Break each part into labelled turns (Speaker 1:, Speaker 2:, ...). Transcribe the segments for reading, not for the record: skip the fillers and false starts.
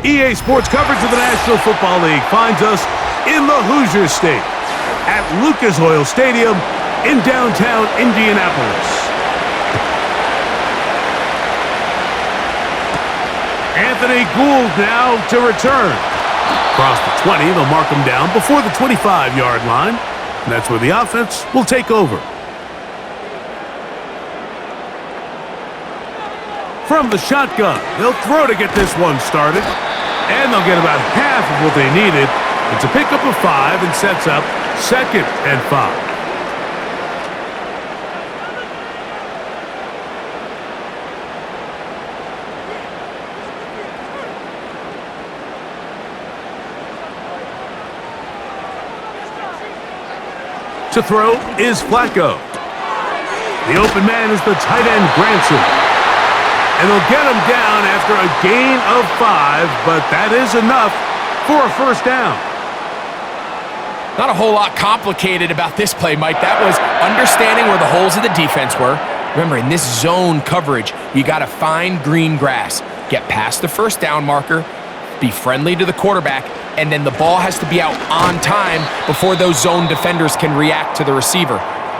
Speaker 1: EA Sports coverage of the National Football League finds us in the Hoosier State at Lucas Oil Stadium in downtown Indianapolis. Anthony Gould now to return. Across the 20, they'll mark him down before the 25-yard line. And that's where the offense will take over. From the shotgun, they'll throw to get this one started. And they'll get about half of what they needed. It's a pickup of 5 and sets up 2nd and 5. To throw is Flacco. The open man is the tight end, Granson. And they'll get him down after a gain of 5, but that is enough for a first down.
Speaker 2: Not a whole lot complicated about this play, Mike. That was understanding where the holes of the defense were. Remember, in this zone coverage, you got to find green grass. Get past the first down marker, be friendly to the quarterback, and then the ball has to be out on time before those zone defenders can react to the receiver.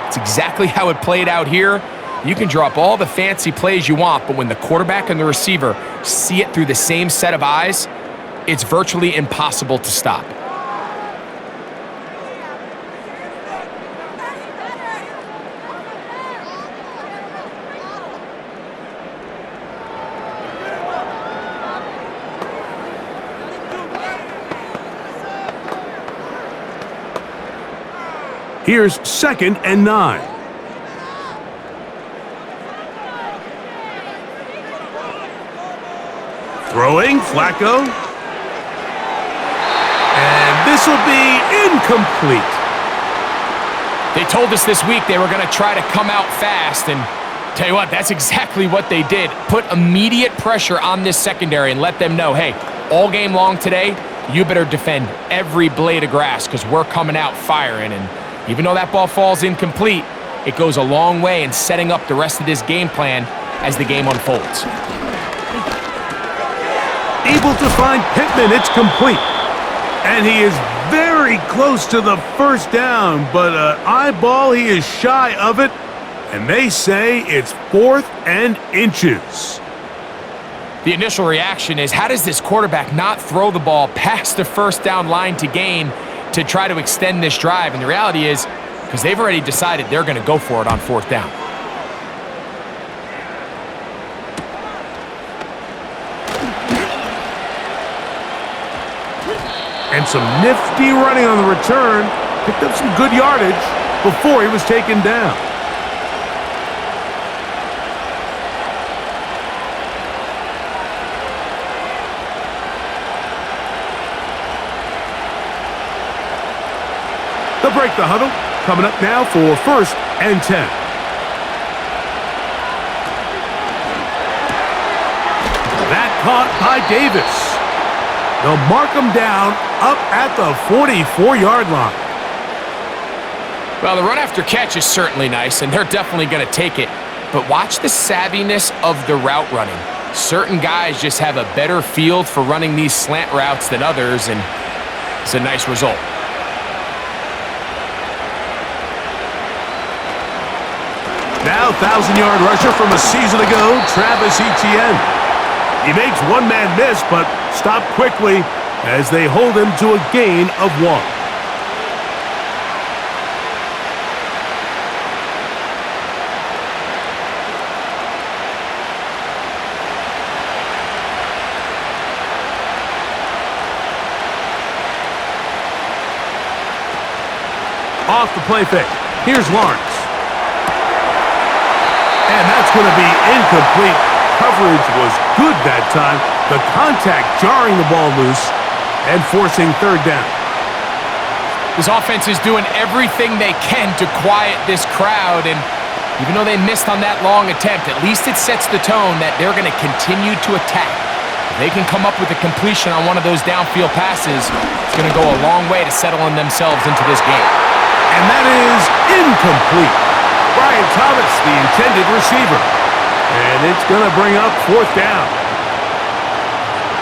Speaker 2: It's exactly how it played out here. You can draw up all the fancy plays you want, but when the quarterback and the receiver see it through the same set of eyes, it's virtually impossible to stop.
Speaker 1: Here's 2nd and 9. Throwing, Flacco. And this will be incomplete.
Speaker 2: They told us this week they were going to try to come out fast, and tell you what, that's exactly what they did. Put immediate pressure on this secondary and let them know, hey, all game long today, you better defend every blade of grass because we're coming out firing. And even though that ball falls incomplete, it goes a long way in setting up the rest of this game plan as the game unfolds.
Speaker 1: Able to find Pittman, it's complete. And he is very close to the first down, but eyeball, he is shy of it. And they say it's 4th and inches.
Speaker 2: The initial reaction is, how does this quarterback not throw the ball past the first down line to gain to try to extend this drive? And the reality is, because they've already decided they're going to go for it on 4th down.
Speaker 1: And some nifty running on the return. Picked up some good yardage before he was taken down. They'll break the huddle. Coming up now for 1st and 10. That caught by Davis. They'll mark him down up at the 44-yard line.
Speaker 2: Well, the run after catch is certainly nice, and they're definitely going to take it. But watch the savviness of the route running. Certain guys just have a better feel for running these slant routes than others, and it's a nice result.
Speaker 1: Now 1,000-yard rusher from a season ago, Travis Etienne. He makes one man miss, but stopped quickly as they hold him to a gain of 1. Off the play fake. Here's Lawrence. And that's going to be incomplete. Coverage was good that time. The contact jarring the ball loose and forcing 3rd down.
Speaker 2: This offense is doing everything they can to quiet this crowd, and even though they missed on that long attempt, at least it sets the tone that they're going to continue to attack. If they can come up with a completion on one of those downfield passes, it's going to go a long way to settling themselves into this game.
Speaker 1: And that is incomplete. Brian Thomas, the intended receiver. And it's going to bring up 4th down.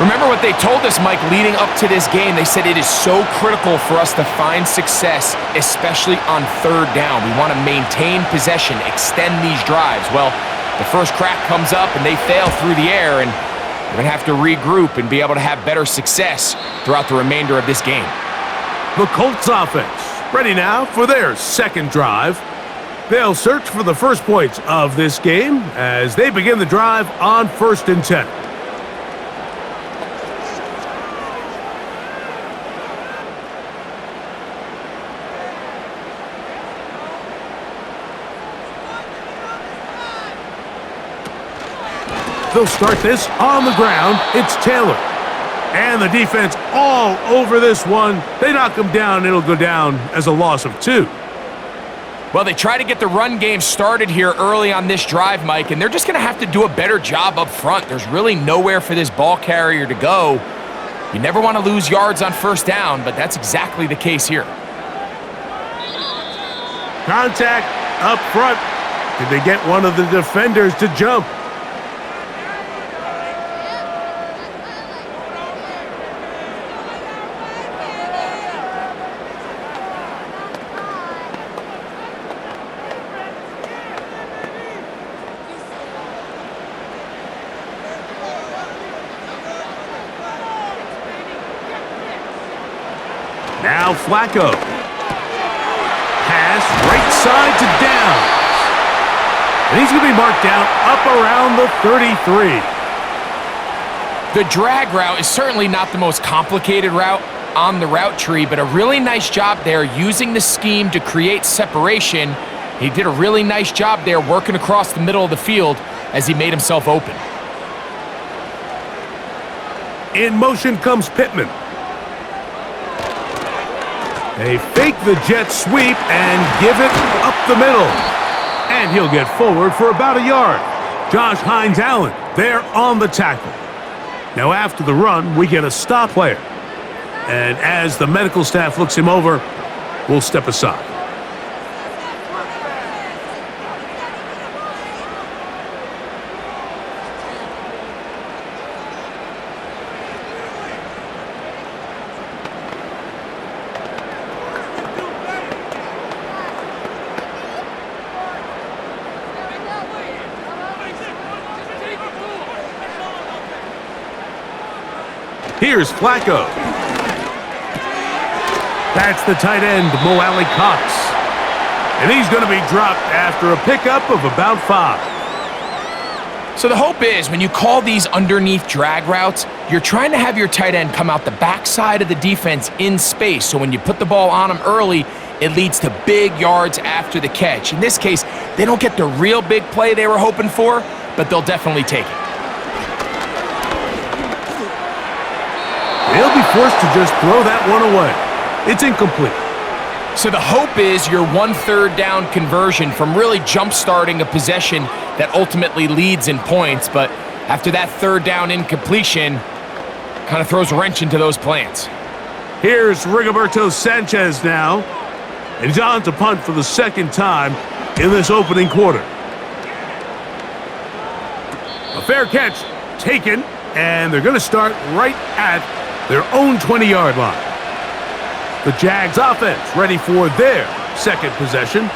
Speaker 2: Remember what they told us, Mike, leading up to this game. They said it is so critical for us to find success, especially on third down. We want to maintain possession, extend these drives. Well, the first crack comes up and they fail through the air, and we're going to have to regroup and be able to have better success throughout the remainder of this game.
Speaker 1: The Colts offense ready now for their second drive. They'll search for the first points of this game as they begin the drive on 1st and 10. They'll start this on the ground. It's Taylor. And the defense all over this one. They knock him down. It'll go down as a loss of 2.
Speaker 2: Well, they try to get the run game started here early on this drive, Mike, and they're just going to have to do a better job up front. There's really nowhere for this ball carrier to go. You never want to lose yards on first down, but that's exactly the case here.
Speaker 1: Contact up front. Did they get one of the defenders to jump? Now Flacco. Pass right side to Downs. And he's going to be marked down up around the 33.
Speaker 2: The drag route is certainly not the most complicated route on the route tree, but a really nice job there using the scheme to create separation. He did a really nice job there working across the middle of the field as he made himself open.
Speaker 1: In motion comes Pittman. They fake the jet sweep and give it up the middle. And he'll get forward for about a yard. Josh Hines-Allen there on the tackle. Now after the run, we get a stop player. And as the medical staff looks him over, we'll step aside. Here's Flacco. That's the tight end, Mo Alley Cox. And he's going to be dropped after a pickup of about 5.
Speaker 2: So the hope is when you call these underneath drag routes, you're trying to have your tight end come out the backside of the defense in space. So when you put the ball on him early, it leads to big yards after the catch. In this case, they don't get the real big play they were hoping for, but they'll definitely take it.
Speaker 1: They'll be forced to just throw that one away. It's incomplete.
Speaker 2: So the hope is your 1/3 down conversion from really jump-starting a possession that ultimately leads in points. But after that 3rd down incompletion, kind of throws a wrench into those plans.
Speaker 1: Here's Rigoberto Sanchez now. And he's on to punt for the 2nd time in this opening quarter. A fair catch taken, and they're going to start right at their own 20-yard line. The Jags offense ready for their 2nd possession.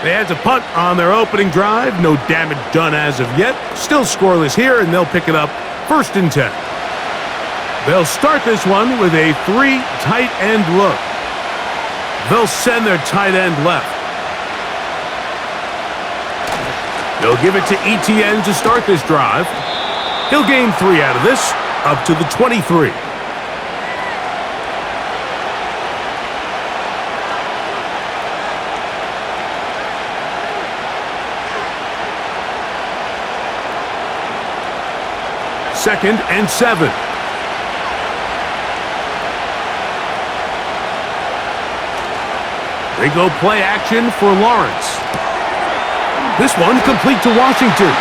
Speaker 1: They had to punt on their opening drive. No damage done as of yet. Still scoreless here, and they'll pick it up 1st and 10. They'll start this one with a 3 tight end look. They'll send their tight end left. They'll give it to Etienne to start this drive. He'll gain 3 out of this, up to the 23. Second and 7. They go play action for Lawrence. This one complete to Washington.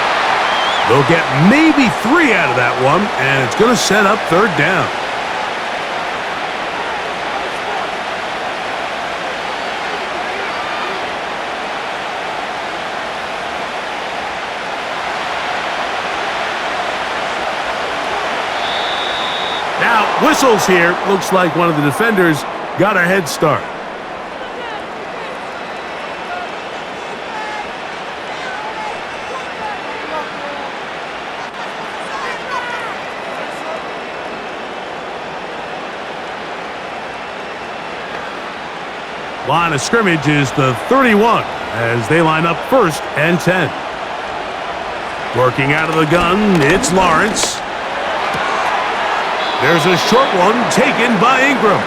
Speaker 1: They'll get maybe 3 out of that one, and it's going to set up 3rd down. Whistles here. Looks like one of the defenders got a head start. Line of scrimmage is the 31 as they line up 1st and 10. Working out of the gun, it's Lawrence. There's a short one taken by Ingram.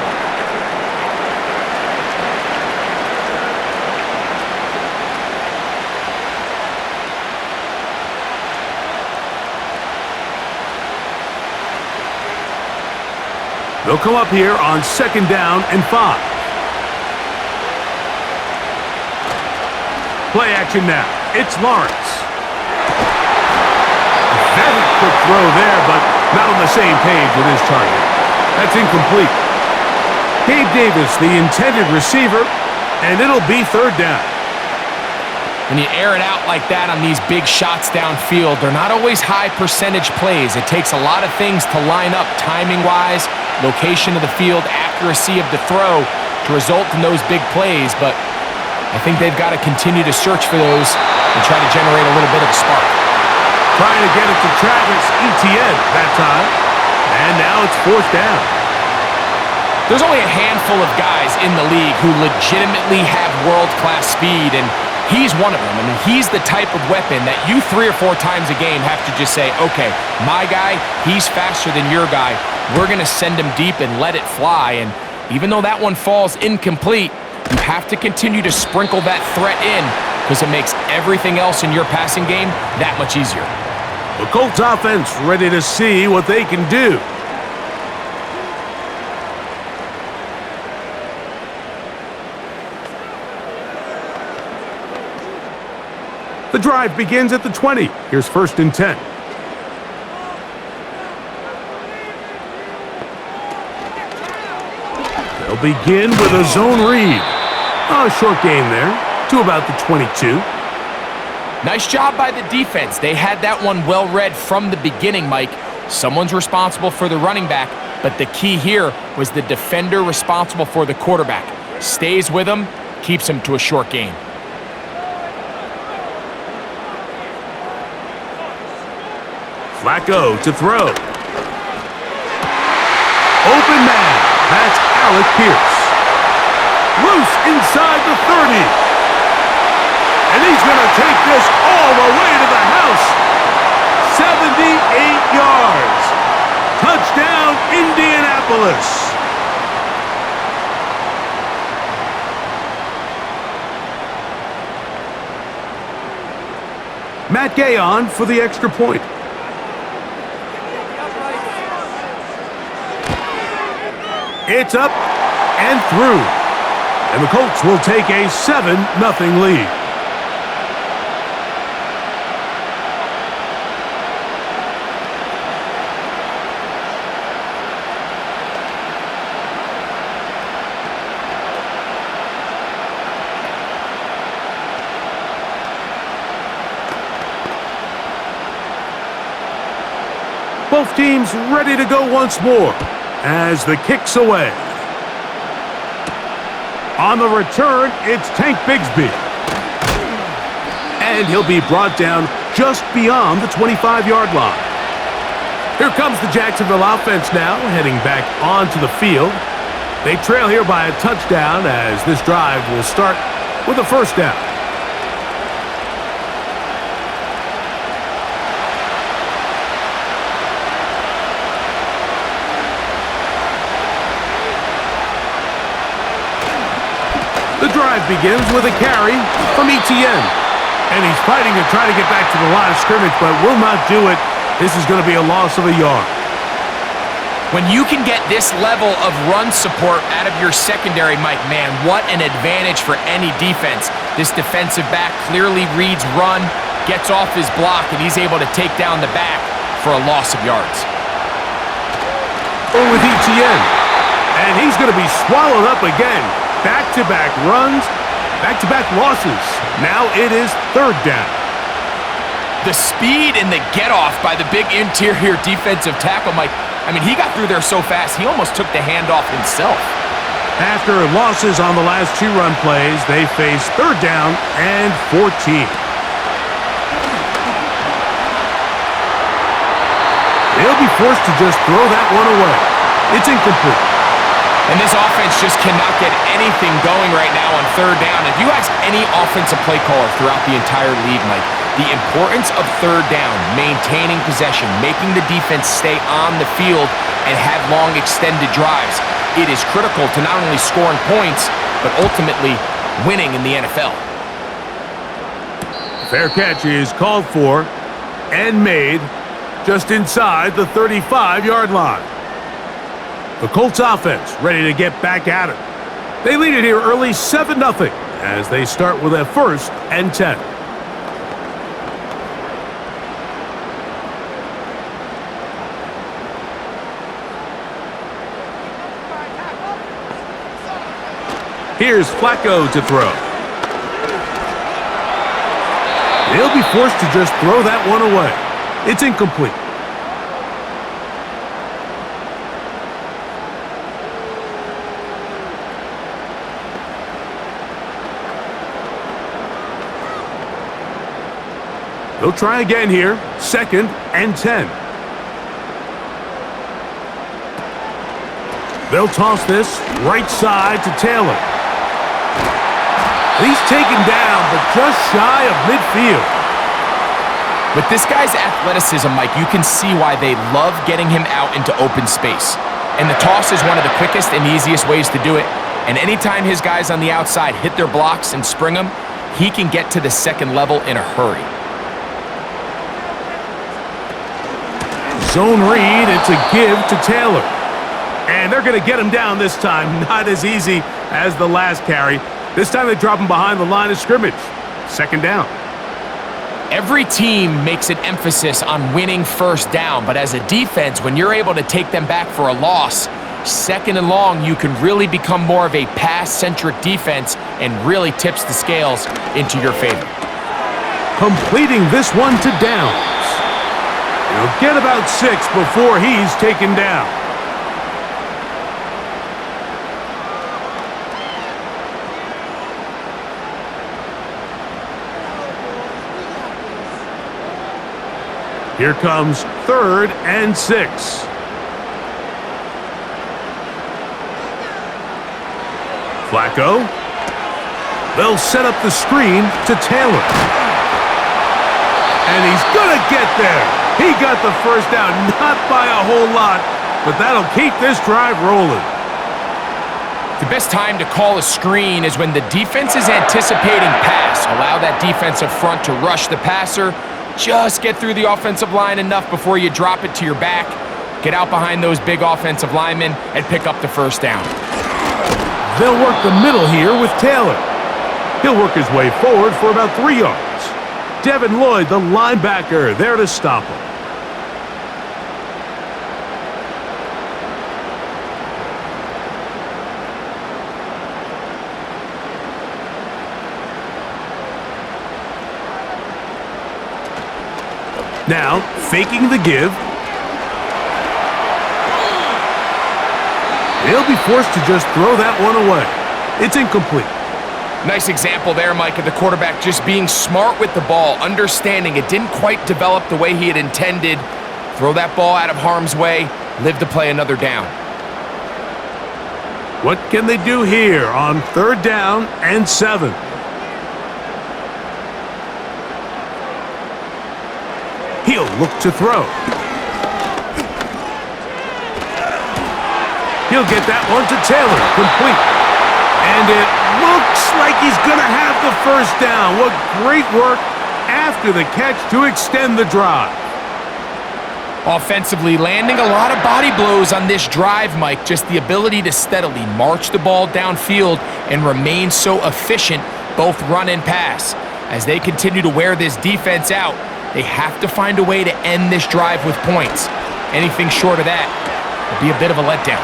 Speaker 1: They'll come up here on 2nd down and 5. Play action now. It's Lawrence. Very quick throw there, but not on the same page with his target. That's incomplete. Gabe Davis, the intended receiver, and it'll be 3rd down.
Speaker 2: When you air it out like that on these big shots downfield, they're not always high percentage plays. It takes a lot of things to line up timing-wise, location of the field, accuracy of the throw to result in those big plays, but I think they've got to continue to search for those and try to generate a little bit of a spark.
Speaker 1: Trying to get it to Travis Etienne that time, and now it's 4th down.
Speaker 2: There's only a handful of guys in the league who legitimately have world-class speed, and he's one of them. I mean, he's the type of weapon that you 3 or 4 times a game have to just say, okay, my guy, he's faster than your guy. We're going to send him deep and let it fly, and even though that one falls incomplete, you have to continue to sprinkle that threat in because it makes everything else in your passing game that much easier.
Speaker 1: The Colts offense ready to see what they can do. The drive begins at the 20. Here's 1st and 10. They'll begin with a zone read. A short game there to about the 22.
Speaker 2: Nice job by the defense. They had that one well read from the beginning, Mike. Someone's responsible for the running back, but the key here was the defender responsible for the quarterback. Stays with him, keeps him to a short game.
Speaker 1: Flacco to throw. Open man. That's Alec Pierce. Loose inside the 30. And he's going to take this all the way to the house. 78 yards. Touchdown, Indianapolis. Matt Gay on for the extra point. It's up and through. And the Colts will take a 7-0 lead. Both teams ready to go once more as the kick's away. On the return, it's Tank Bigsby. And he'll be brought down just beyond the 25-yard line. Here comes the Jacksonville offense now, heading back onto the field. They trail here by a touchdown as this drive will start with a 1st down. The drive begins with a carry from Etienne. And he's fighting to try to get back to the line of scrimmage, but will not do it. This is going to be a loss of a yard.
Speaker 2: When you can get this level of run support out of your secondary, Mike, man, what an advantage for any defense. This defensive back clearly reads run, gets off his block, and he's able to take down the back for a loss of yards.
Speaker 1: With Etienne. And he's going to be swallowed up again. Back-to-back runs, back-to-back losses. Now it is 3rd down.
Speaker 2: The speed and the get-off by the big interior defensive tackle, Mike. I mean, he got through there so fast, he almost took the handoff himself.
Speaker 1: After losses on the last 2 run plays, they face 3rd down and 14. They'll be forced to just throw that one away. It's incomplete.
Speaker 2: And this offense just cannot get anything going right now on 3rd down. If you ask any offensive play caller throughout the entire league, Mike, the importance of 3rd down, maintaining possession, making the defense stay on the field and have long extended drives, it is critical to not only scoring points, but ultimately winning in the NFL.
Speaker 1: Fair catch is called for and made just inside the 35-yard line. The Colts offense ready to get back at it. They lead it here early 7-0 as they start with a 1st and 10. Here's Flacco to throw. They'll be forced to just throw that one away. It's incomplete. They'll try again here. 2nd and 10. They'll toss this right side to Taylor. He's taken down, but just shy of midfield.
Speaker 2: With this guy's athleticism, Mike, you can see why they love getting him out into open space. And the toss is one of the quickest and easiest ways to do it. And anytime his guys on the outside hit their blocks and spring them, he can get to the 2nd level in a hurry.
Speaker 1: Zone read, it's a give to Taylor. And they're going to get him down this time. Not as easy as the last carry. This time they drop him behind the line of scrimmage. 2nd down.
Speaker 2: Every team makes an emphasis on winning 1st down, but as a defense, when you're able to take them back for a loss, 2nd and long, you can really become more of a pass-centric defense and really tips the scales into your favor.
Speaker 1: Completing this one to Downs. He'll get about 6 before he's taken down. Here comes 3rd and 6. Flacco. They'll set up the screen to Taylor. And he's gonna get there. He got the 1st down, not by a whole lot, but that'll keep this drive rolling.
Speaker 2: The best time to call a screen is when the defense is anticipating pass. Allow that defensive front to rush the passer. Just get through the offensive line enough before you drop it to your back. Get out behind those big offensive linemen and pick up the 1st down.
Speaker 1: They'll work the middle here with Taylor. He'll work his way forward for about 3 yards. Devin Lloyd, the linebacker, there to stop him. Now, faking the give. He'll be forced to just throw that one away. It's incomplete.
Speaker 2: Nice example there, Mike, of the quarterback just being smart with the ball, understanding it didn't quite develop the way he had intended. Throw that ball out of harm's way, live to play another down.
Speaker 1: What can they do here on 3rd down and 7? He'll look to throw. He'll get that one to Taylor, complete. And it looks like he's going to have the 1st down. What great work after the catch to extend the drive.
Speaker 2: Offensively, landing a lot of body blows on this drive, Mike. Just the ability to steadily march the ball downfield and remain so efficient, both run and pass. As they continue to wear this defense out, they have to find a way to end this drive with points. Anything short of that will be a bit of a letdown.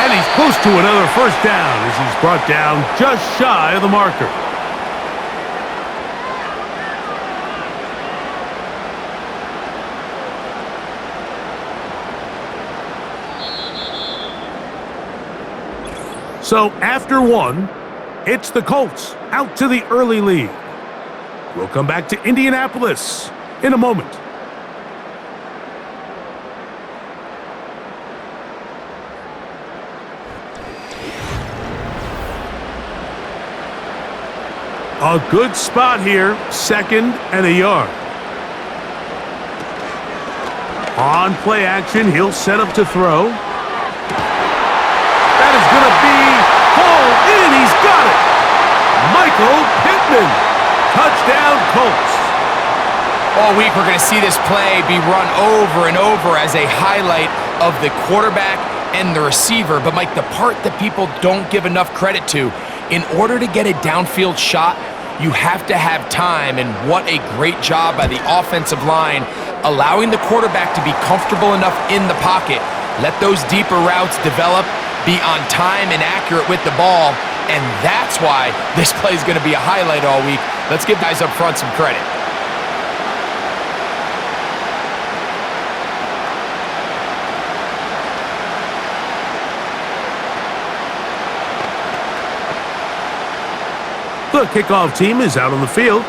Speaker 1: And he's close to another 1st down as he's brought down just shy of the marker. So after one, it's the Colts out to the early lead. We'll come back to Indianapolis in a moment. A good spot here, 2nd and a yard. On play action, he'll set up to throw. That is going to be hauled in. He's got it. Michael Pittman. Touchdown, Colts.
Speaker 2: All week we're going to see this play be run over and over as a highlight of the quarterback and the receiver. But, Mike, the part that people don't give enough credit to, in order to get a downfield shot, you have to have time, and what a great job by the offensive line, allowing the quarterback to be comfortable enough in the pocket, let those deeper routes develop, be on time and accurate with the ball, and that's why this play is going to be a highlight all week. Let's give guys up front some credit.
Speaker 1: The kickoff team is out on the field,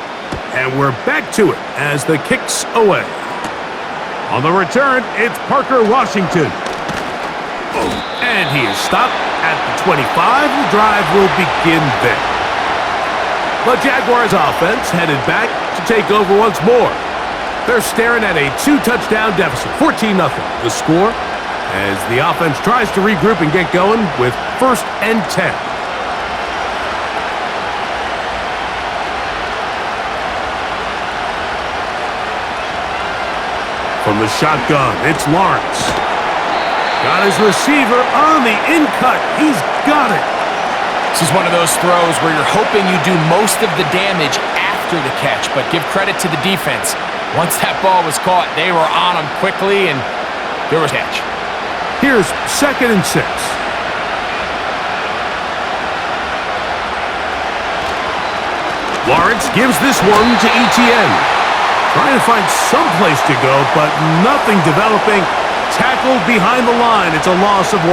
Speaker 1: and we're back to it as the kick's away. On the return, it's Parker Washington. And he is stopped at the 25. The drive will begin there. The Jaguars offense headed back to take over once more. They're staring at a 2-touchdown deficit, 14-0. The score as the offense tries to regroup and get going with 1st and 10. From the shotgun, it's Lawrence. Got his receiver on the in-cut. He's got it.
Speaker 2: This is one of those throws where you're hoping you do most of the damage after the catch, but give credit to the defense. Once that ball was caught, they were on him quickly, and there was a catch.
Speaker 1: Here's 2nd and 6. Lawrence gives this one to Etienne. Trying to find some place to go, but nothing developing. Tackled behind the line. It's a loss of 1.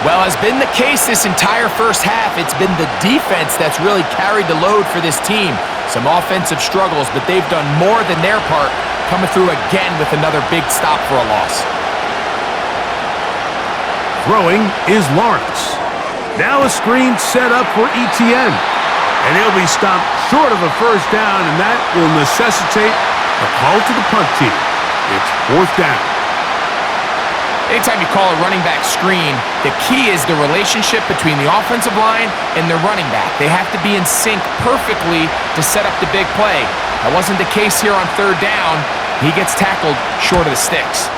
Speaker 2: Well, as been the case this entire first half, it's been the defense that's really carried the load for this team. Some offensive struggles, but they've done more than their part, coming through again with another big stop for a loss.
Speaker 1: Throwing is Lawrence. Now a screen set up for Etienne. And he'll be stopped short of a 1st down, and that will necessitate a call to the punt team. It's 4th down.
Speaker 2: Anytime you call a running back screen, the key is the relationship between the offensive line and the running back. They have to be in sync perfectly to set up the big play. That wasn't the case here on 3rd down. He gets tackled short of the sticks.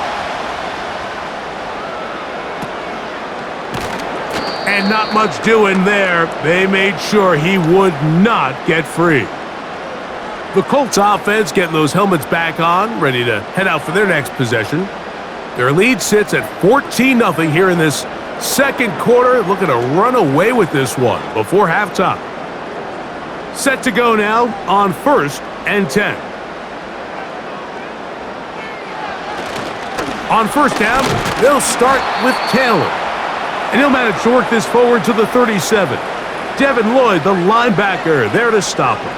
Speaker 1: And not much doing there. They made sure he would not get free. The Colts offense getting those helmets back on, ready to head out for their next possession. Their lead sits at 14-0 here in this 2nd quarter. Looking to run away with this one before halftime. Set to go now on 1st and 10. On 1st down, they'll start with Taylor. And he'll manage to work this forward to the 37. Devin Lloyd, the linebacker, there to stop him.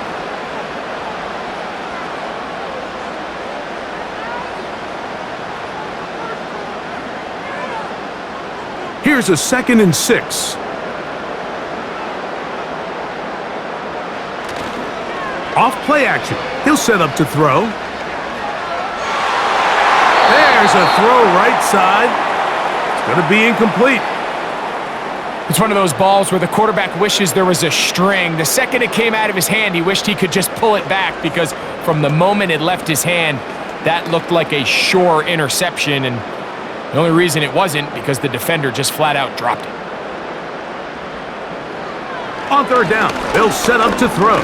Speaker 1: Here's a 2nd and 6. Off play action. He'll set up to throw. There's a throw right side. It's going to be incomplete.
Speaker 2: It's one of those balls where the quarterback wishes there was a string. The second it came out of his hand, he wished he could just pull it back, because from the moment it left his hand, that looked like a sure interception, and the only reason it wasn't because the defender just flat out dropped it.
Speaker 1: On 3rd down, they'll set up to throw.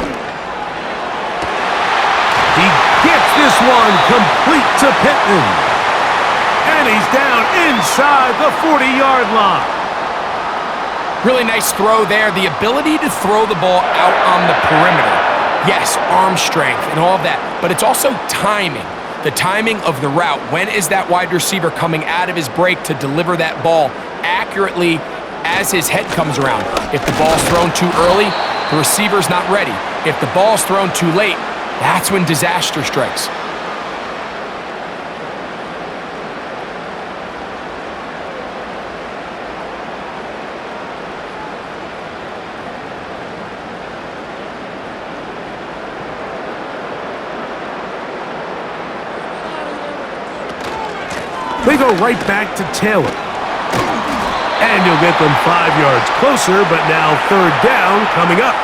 Speaker 1: He gets this one complete to Pittman. And he's down inside the 40-yard line.
Speaker 2: Really nice throw there. The ability to throw the ball out on the perimeter. Yes, arm strength and all of that, but it's also timing. The timing of the route. When is that wide receiver coming out of his break to deliver that ball accurately as his head comes around. If the ball's thrown too early, the receiver's not ready. If the ball's thrown too late, that's when disaster strikes.
Speaker 1: They go right back to Taylor. And you'll get them 5 yards closer, but now third down coming up.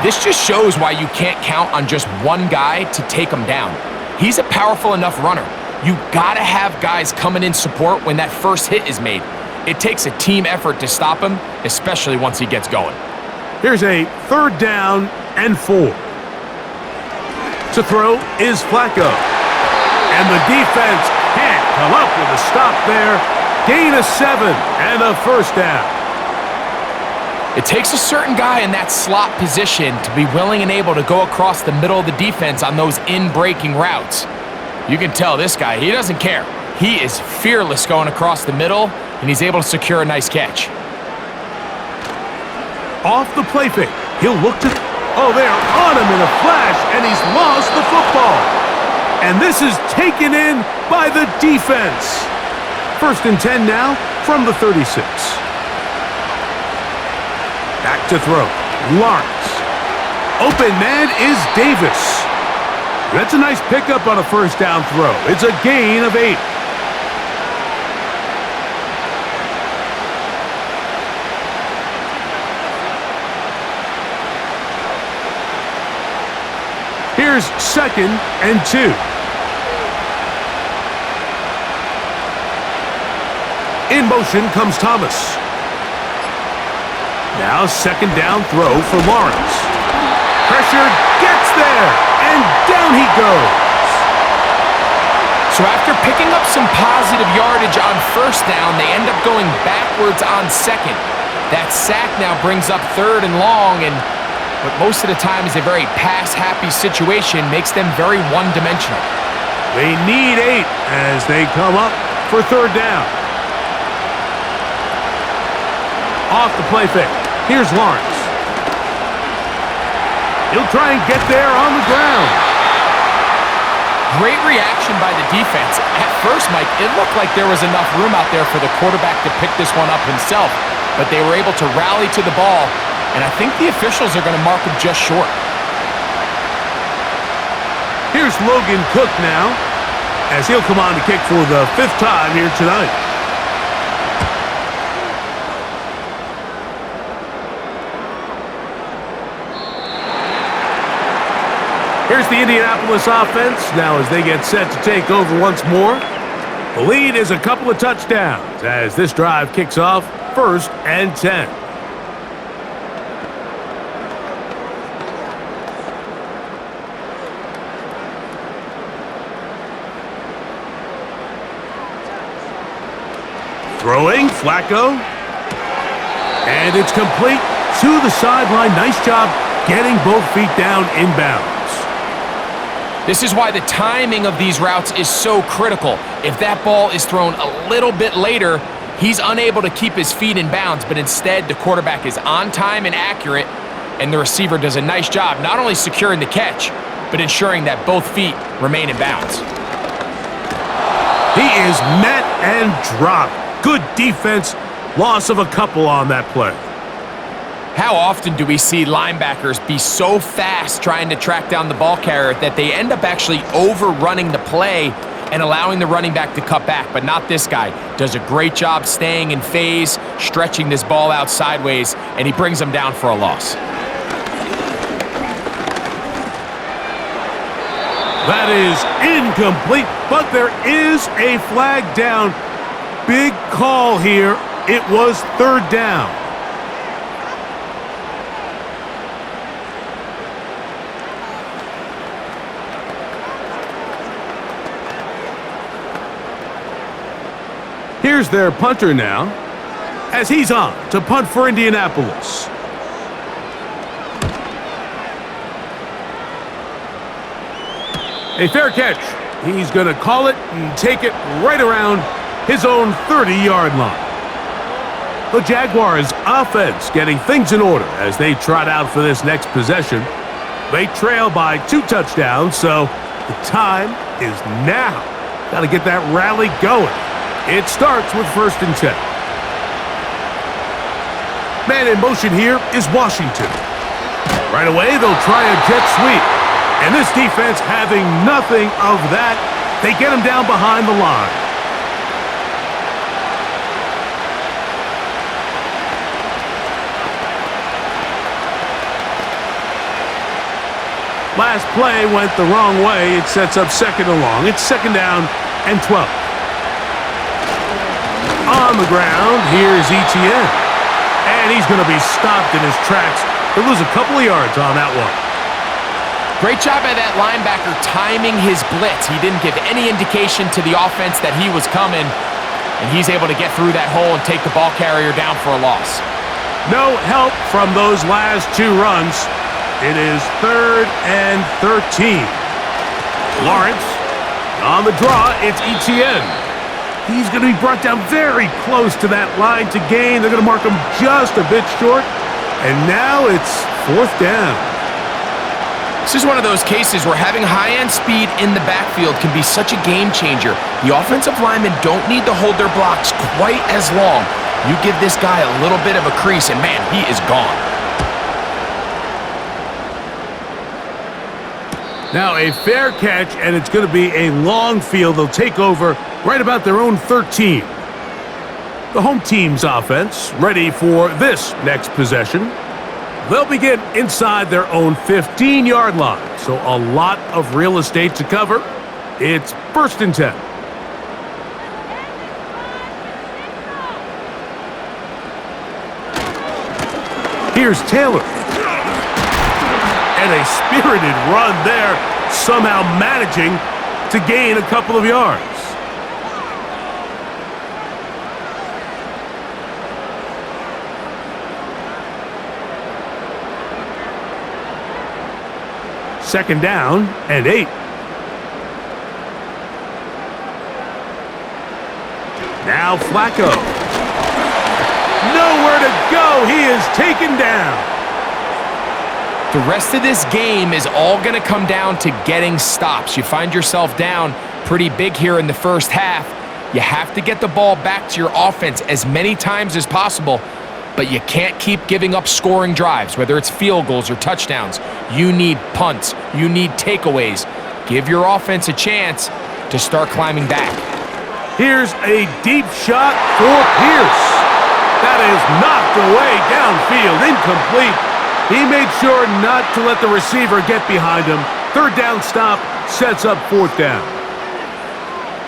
Speaker 2: This just shows why you can't count on just one guy to take him down. He's a powerful enough runner. You gotta have guys coming in support when that first hit is made. It takes a team effort to stop him, especially once he gets going.
Speaker 1: Here's a third down and 4. To throw is Flacco. And the defense can't come up with a stop there. Gain of 7 and a first down.
Speaker 2: It takes a certain guy in that slot position to be willing and able to go across the middle of the defense on those in-breaking routes. You can tell this guy, he doesn't care. He is fearless going across the middle, and he's able to secure a nice catch.
Speaker 1: Off the play fake. He'll look to... Oh, they're on him in a flash, and he's lost the football. And this is taken in by the defense. First and 10 now from the 36. Back to throw. Lawrence. Open man is Davis. That's a nice pickup on a first down throw. It's a gain of 8. Here's second and 2. In motion comes Thomas. Now second down throw for Lawrence. Pressured, gets there, and down he goes.
Speaker 2: So after picking up some positive yardage on first down, they end up going backwards on second. That sack now brings up third and long, and what most of the time is a very pass-happy situation makes them very one-dimensional.
Speaker 1: They need 8 as they come up for third down. Off the play fake. Here's Lawrence. He'll try and get there on the ground.
Speaker 2: Great reaction by the defense. At first, Mike, it looked like there was enough room out there for the quarterback to pick this one up himself, but they were able to rally to the ball, and I think the officials are going to mark him just short.
Speaker 1: Here's Logan Cook now, as he'll come on to kick for the 5th time here tonight. Here's the Indianapolis offense now as they get set to take over once more. The lead is a couple of touchdowns as this drive kicks off 1st and 10. Throwing, Flacco. And it's complete to the sideline. Nice job getting both feet down inbounds.
Speaker 2: This is why the timing of these routes is so critical. If that ball is thrown a little bit later, he's unable to keep his feet in bounds, but instead the quarterback is on time and accurate, and the receiver does a nice job not only securing the catch, but ensuring that both feet remain in bounds.
Speaker 1: He is met and dropped. Good defense. Loss of a couple on that play.
Speaker 2: How often do we see linebackers be so fast trying to track down the ball carrier that they end up actually overrunning the play and allowing the running back to cut back? But not this guy. Does a great job staying in phase, stretching this ball out sideways, and he brings them down for a loss.
Speaker 1: That is incomplete, but there is a flag down. Big call here. It was third down. Here's their punter now, as he's on to punt for Indianapolis. A fair catch. He's going to call it and take it right around his own 30-yard line. The Jaguars offense getting things in order as they trot out for this next possession. They trail by 2 touchdowns, so the time is now. Got to get that rally going. It starts with 1st and 10. Man in motion here is Washington. Right away, they'll try a jet sweep. And this defense having nothing of that, they get him down behind the line. Last play went the wrong way. It sets up 2nd and long. It's 2nd down and 12. On the ground, here's Etienne. And he's going to be stopped in his tracks. He'll lose a couple of yards on that one.
Speaker 2: Great job by that linebacker timing his blitz. He didn't give any indication to the offense that he was coming, and he's able to get through that hole and take the ball carrier down for a loss.
Speaker 1: No help from those last 2 runs. It is 3rd and 13. Lawrence on the draw. It's Etienne. He's going to be brought down very close to that line to gain. They're going to mark him just a bit short. And now it's 4th down.
Speaker 2: This is one of those cases where having high-end speed in the backfield can be such a game changer. The offensive linemen don't need to hold their blocks quite as long. You give this guy a little bit of a crease, and man, he is gone.
Speaker 1: Now a fair catch, and it's going to be a long field. They'll take over right about their own 13. The home team's offense ready for this next possession. They'll begin inside their own 15-yard line, so a lot of real estate to cover. It's 1st and 10. Here's Taylor. And a spirited run there, somehow managing to gain a couple of yards. Second down and 8. Now Flacco. Nowhere to go. He is taken down.
Speaker 2: The rest of this game is all going to come down to getting stops. You find yourself down pretty big here in the first half. You have to get the ball back to your offense as many times as possible, but you can't keep giving up scoring drives, whether it's field goals or touchdowns. You need punts. You need takeaways. Give your offense a chance to start climbing back.
Speaker 1: Here's a deep shot for Pierce. That is knocked away downfield, incomplete. He made sure not to let the receiver get behind him. 3rd down stop sets up 4th down.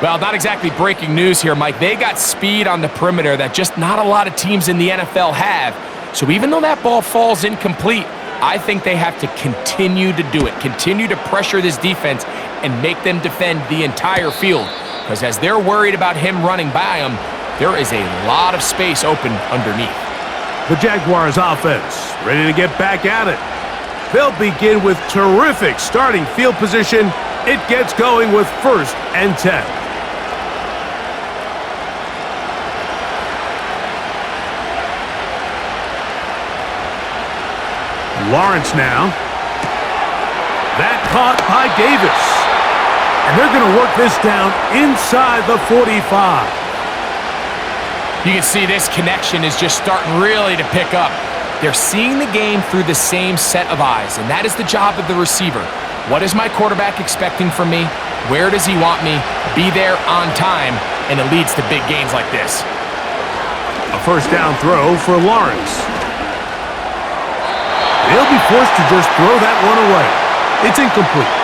Speaker 2: Well, not exactly breaking news here, Mike. They got speed on the perimeter that just not a lot of teams in the NFL have. So even though that ball falls incomplete, I think they have to continue to do it. Continue to pressure this defense and make them defend the entire field. Because as they're worried about him running by them, there is a lot of space open underneath.
Speaker 1: The Jaguars offense ready to get back at it. They'll begin with terrific starting field position. It gets going with 1st and 10. Lawrence now. That caught by Davis. And they're going to work this down inside the 45.
Speaker 2: You can see this connection is just starting really to pick up. They're seeing the game through the same set of eyes, and that is the job of the receiver. What is my quarterback expecting from me? Where does he want me? Be there on time, and it leads to big gains like this.
Speaker 1: A 1st down throw for Lawrence. He'll be forced to just throw that one away. It's incomplete.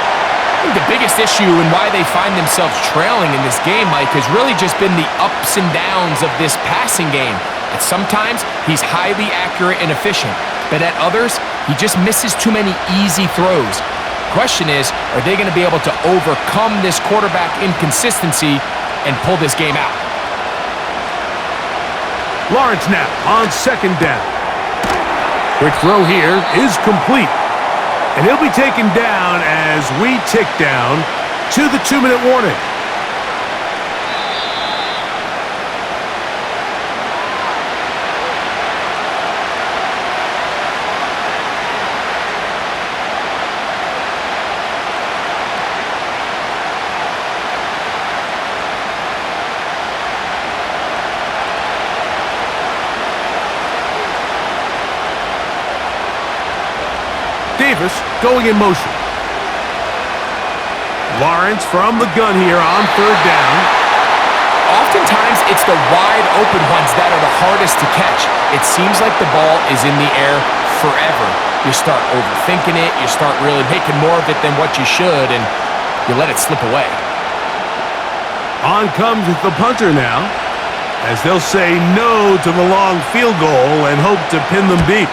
Speaker 2: I think the biggest issue and why they find themselves trailing in this game, Mike, has really just been the ups and downs of this passing game. At sometimes, he's highly accurate and efficient, but at others, he just misses too many easy throws. The question is, are they going to be able to overcome this quarterback inconsistency and pull this game out?
Speaker 1: Lawrence now on 2nd down. Quick throw here is complete. And he'll be taken down as we tick down to the 2-minute warning. Davis going in motion. Lawrence from the gun here on third down.
Speaker 2: Oftentimes, it's the wide open ones that are the hardest to catch. It seems like the ball is in the air forever. You start overthinking it. You start really making more of it than what you should, and you let it slip away.
Speaker 1: On comes the punter now, as they'll say no to the long field goal and hope to pin them deep.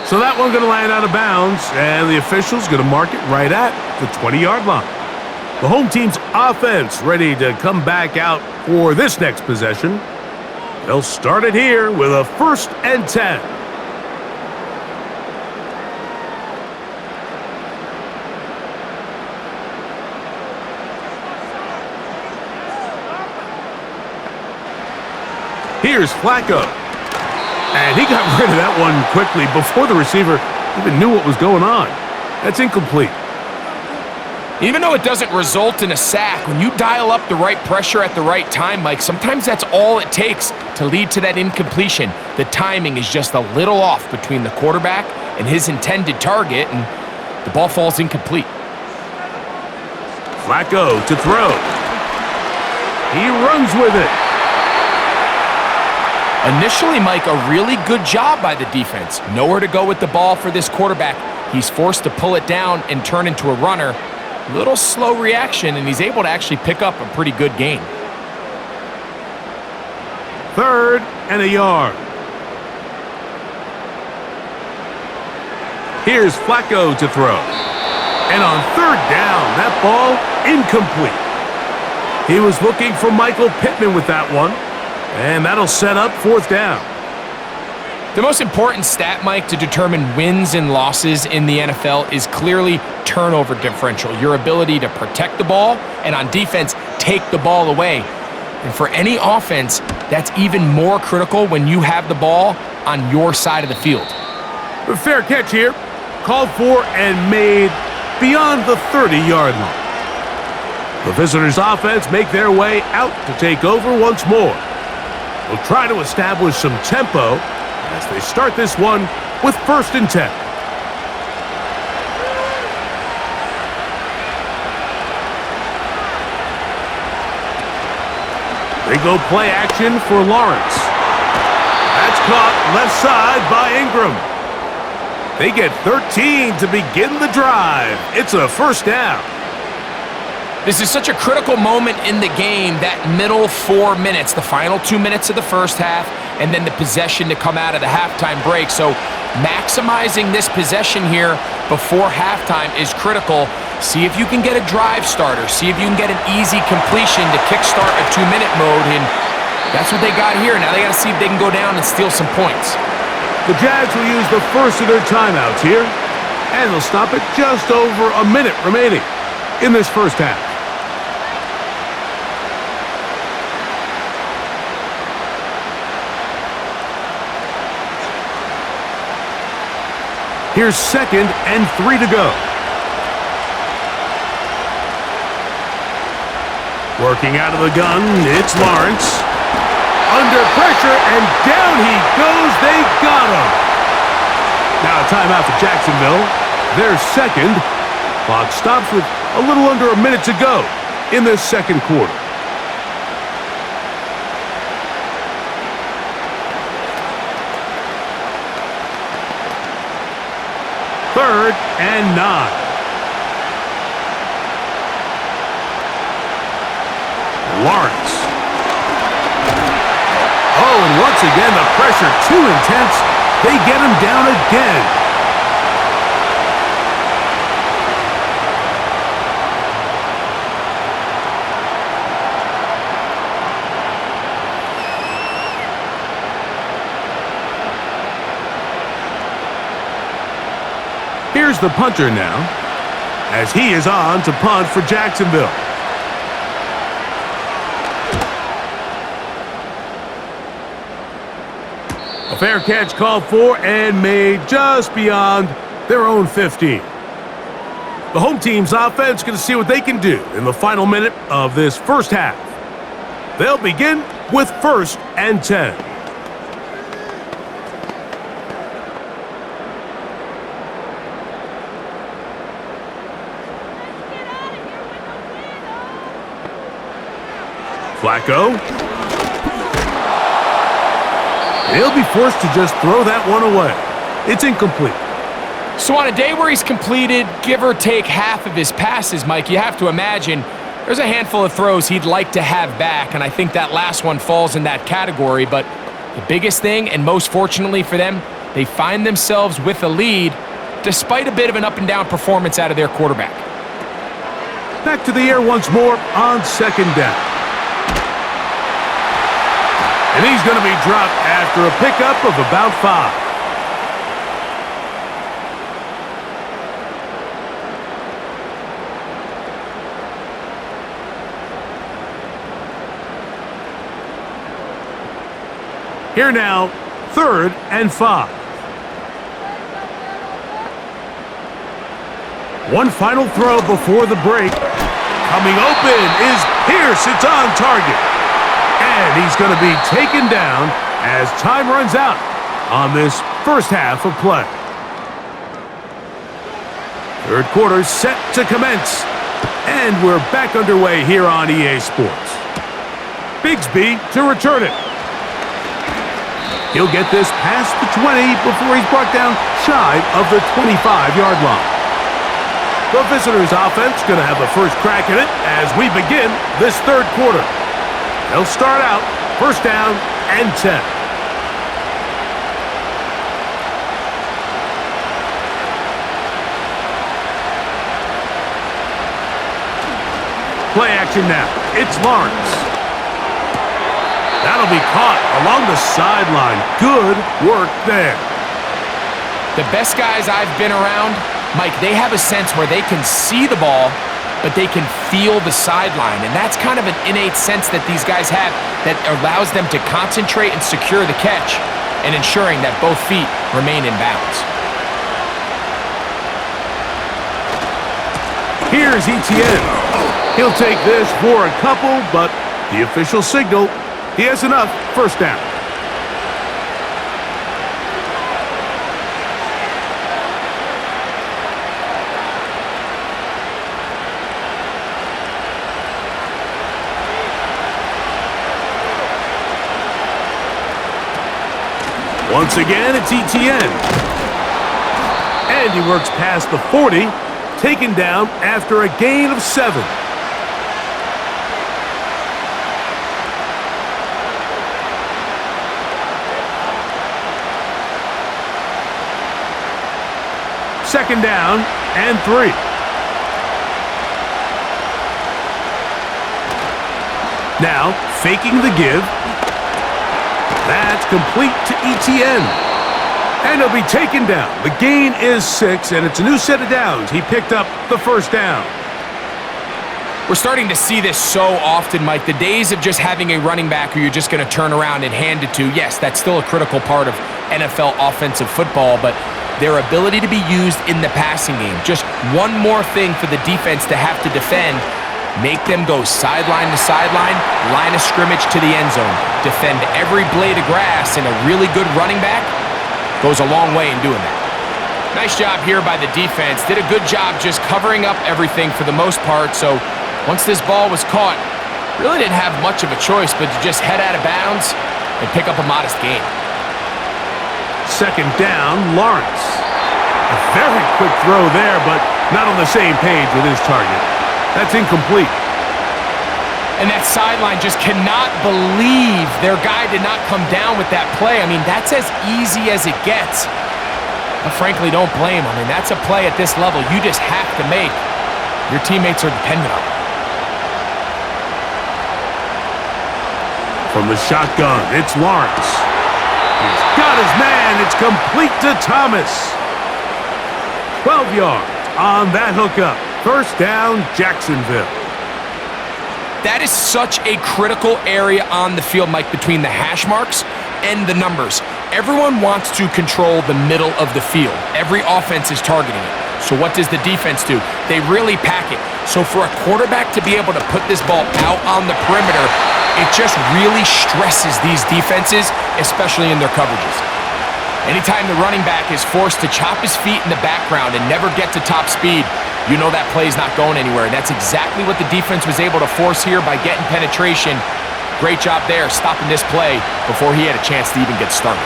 Speaker 1: So that one's going to land out of bounds, and the official's going to mark it right at the 20-yard line. The home team's offense ready to come back out for this next possession. They'll start it here with a 1st and 10. Here's Flacco. And he got rid of that one quickly before the receiver even knew what was going on. That's incomplete.
Speaker 2: Even though it doesn't result in a sack, when you dial up the right pressure at the right time, Mike, sometimes that's all it takes to lead to that incompletion. The timing is just a little off between the quarterback and his intended target, and the ball falls incomplete.
Speaker 1: Flacco to throw. He runs with it.
Speaker 2: Initially, Mike, a really good job by the defense. Nowhere to go with the ball for this quarterback. He's forced to pull it down and turn into a runner. Little slow reaction, and he's able to actually pick up a pretty good gain.
Speaker 1: 3rd and a yard. Here's Flacco to throw. And on 3rd down, that ball incomplete. He was looking for Michael Pittman with that one. And that'll set up 4th down.
Speaker 2: The most important stat, Mike, to determine wins and losses in the NFL is clearly turnover differential, your ability to protect the ball and on defense, take the ball away. And for any offense, that's even more critical when you have the ball on your side of the field.
Speaker 1: A fair catch here. Called for and made beyond the 30-yard line. The visitors' offense make their way out to take over once more. They'll try to establish some tempo as they start this one with 1st and 10. They go play action for Lawrence. That's caught left side by Ingram. They get 13 to begin the drive. It's a 1st down.
Speaker 2: This is such a critical moment in the game, that middle 4 minutes, the final 2 minutes of the first half, and then the possession to come out of the halftime break. So maximizing this possession here before halftime is critical. See if you can get a drive starter. See if you can get an easy completion to kickstart a 2-minute mode, and that's what they got here. Now they got to see if they can go down and steal some points.
Speaker 1: The Jags will use the first of their timeouts here, and they'll stop it just over a minute remaining in this first half. Here's 2nd and 3 to go. Working out of the gun, it's Lawrence. Under pressure, and down he goes. They got him. Now a timeout for Jacksonville. Their 2nd. Clock stops with a little under a minute to go in this 2nd quarter. Third and 9. Lawrence. Oh, and once again, the pressure too intense. They get him down again. Here's the punter now, as he is on to punt for Jacksonville. A fair catch called for and made just beyond their own 15. The home team's offense going to see what they can do in the final minute of this first half. They'll begin with 1st and 10. Flacco. He'll be forced to just throw that one away. It's incomplete.
Speaker 2: So on a day where he's completed, give or take half of his passes, Mike, you have to imagine there's a handful of throws he'd like to have back, and I think that last one falls in that category. But the biggest thing, and most fortunately for them, they find themselves with a lead despite a bit of an up-and-down performance out of their quarterback.
Speaker 1: Back to the air once more on second down. And he's going to be dropped after a pickup of about 5. Here now, 3rd and 5. One final throw before the break. Coming open is Pierce. It's on target. And he's going to be taken down as time runs out on this first half of play. Third quarter set to commence. And we're back underway here on EA Sports. Bigsby to return it. He'll get this past the 20 before he's brought down shy of the 25-yard line. The visitors' offense going to have the first crack at it as we begin this third quarter. They'll start out first down and 10. Play action now. It's Lawrence. That'll be caught along the sideline. Good work there.
Speaker 2: The best guys I've been around, Mike, they have a sense where they can see the ball, but they can feel the sideline. And that's kind of an innate sense that these guys have that allows them to concentrate and secure the catch and ensuring that both feet remain in bounds.
Speaker 1: Here's ETN. He'll take this for a couple, but the official signal, he has enough. First down. Once again, it's ETN. And he works past the 40, taken down after a gain of 7. Second down and 3. Now, faking the give. That's complete to ETN. And he'll be taken down. The gain is 6, and it's a new set of downs. He picked up the first down.
Speaker 2: We're starting to see this so often, Mike. The days of just having a running back who you're just going to turn around and hand it to, yes, that's still a critical part of NFL offensive football, but their ability to be used in the passing game. Just one more thing for the defense to have to defend. Make them go sideline to sideline, line of scrimmage to the end zone. Defend every blade of grass, and a really good running back goes a long way in doing that. Nice job here by the defense. Did a good job just covering up everything for the most part. So once this ball was caught, really didn't have much of a choice but to just head out of bounds and pick up a modest gain.
Speaker 1: Second down, Lawrence. A very quick throw there, but not on the same page with his target. That's incomplete.
Speaker 2: And that sideline just cannot believe their guy did not come down with that play. I mean, that's as easy as it gets. But frankly, don't blame him. I mean, that's a play at this level you just have to make. Your teammates are dependent on it.
Speaker 1: From the shotgun, it's Lawrence. He's got his man. It's complete to Thomas. 12 yards on that hookup. First down, Jacksonville.
Speaker 2: That is such a critical area on the field, Mike, between the hash marks and the numbers. Everyone wants to control the middle of the field. Every offense is targeting it. So what does the defense do? They really pack it. So for a quarterback to be able to put this ball out on the perimeter, it just really stresses these defenses, especially in their coverages. Anytime the running back is forced to chop his feet in the background and never get to top speed, you know that play's not going anywhere. And that's exactly what the defense was able to force here by getting penetration. Great job there stopping this play before he had a chance to even get started.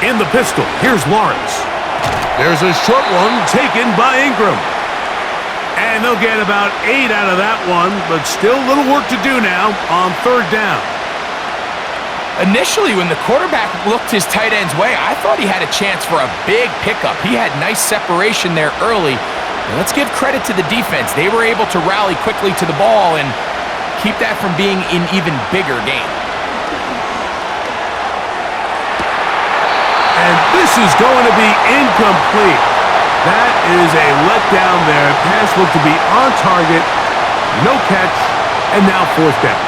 Speaker 1: In the pistol, here's Lawrence. There's a short one taken by Ingram. And they'll get about 8 out of that one, but still a little work to do now on third down.
Speaker 2: Initially, when the quarterback looked his tight end's way, I thought he had a chance for a big pickup. He had nice separation there early. And let's give credit to the defense. They were able to rally quickly to the ball and keep that from being an even bigger game.
Speaker 1: And this is going to be incomplete. That is a letdown there. Pass looked to be on target. No catch. And now fourth down.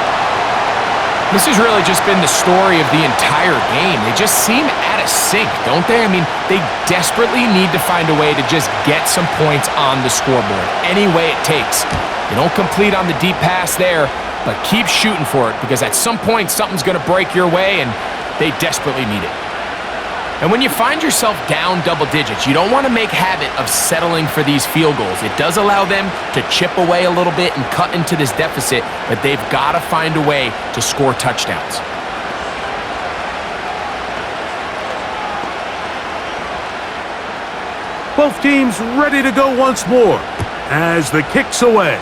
Speaker 2: This has really just been the story of the entire game. They just seem out of sync, don't they? I mean, they desperately need to find a way to just get some points on the scoreboard, any way it takes. They don't complete on the deep pass there, but keep shooting for it because at some point something's going to break your way, and they desperately need it. And when you find yourself down double digits, you don't want to make habit of settling for these field goals. It does allow them to chip away a little bit and cut into this deficit, but they've got to find a way to score touchdowns.
Speaker 1: Both teams ready to go once more as the kick's away.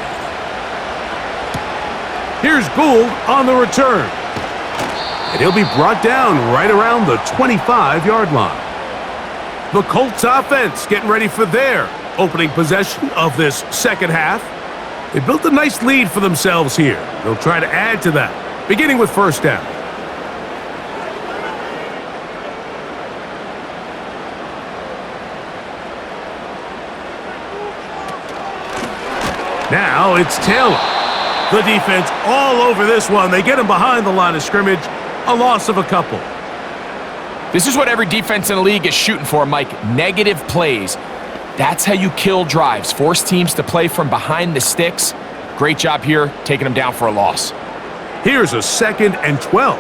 Speaker 1: Here's Gould on the return. And he'll be brought down right around the 25-yard line. The Colts offense getting ready for their opening possession of this second half. They built a nice lead for themselves here. They'll try to add to that, beginning with first down. Now it's Taylor. The defense all over this one. They get him behind the line of scrimmage. A loss of a couple.
Speaker 2: This is what every defense in the league is shooting for, Mike. Negative plays. That's how you kill drives. Force teams to play from behind the sticks. Great job here, taking them down for a loss.
Speaker 1: Here's a 2nd and 12.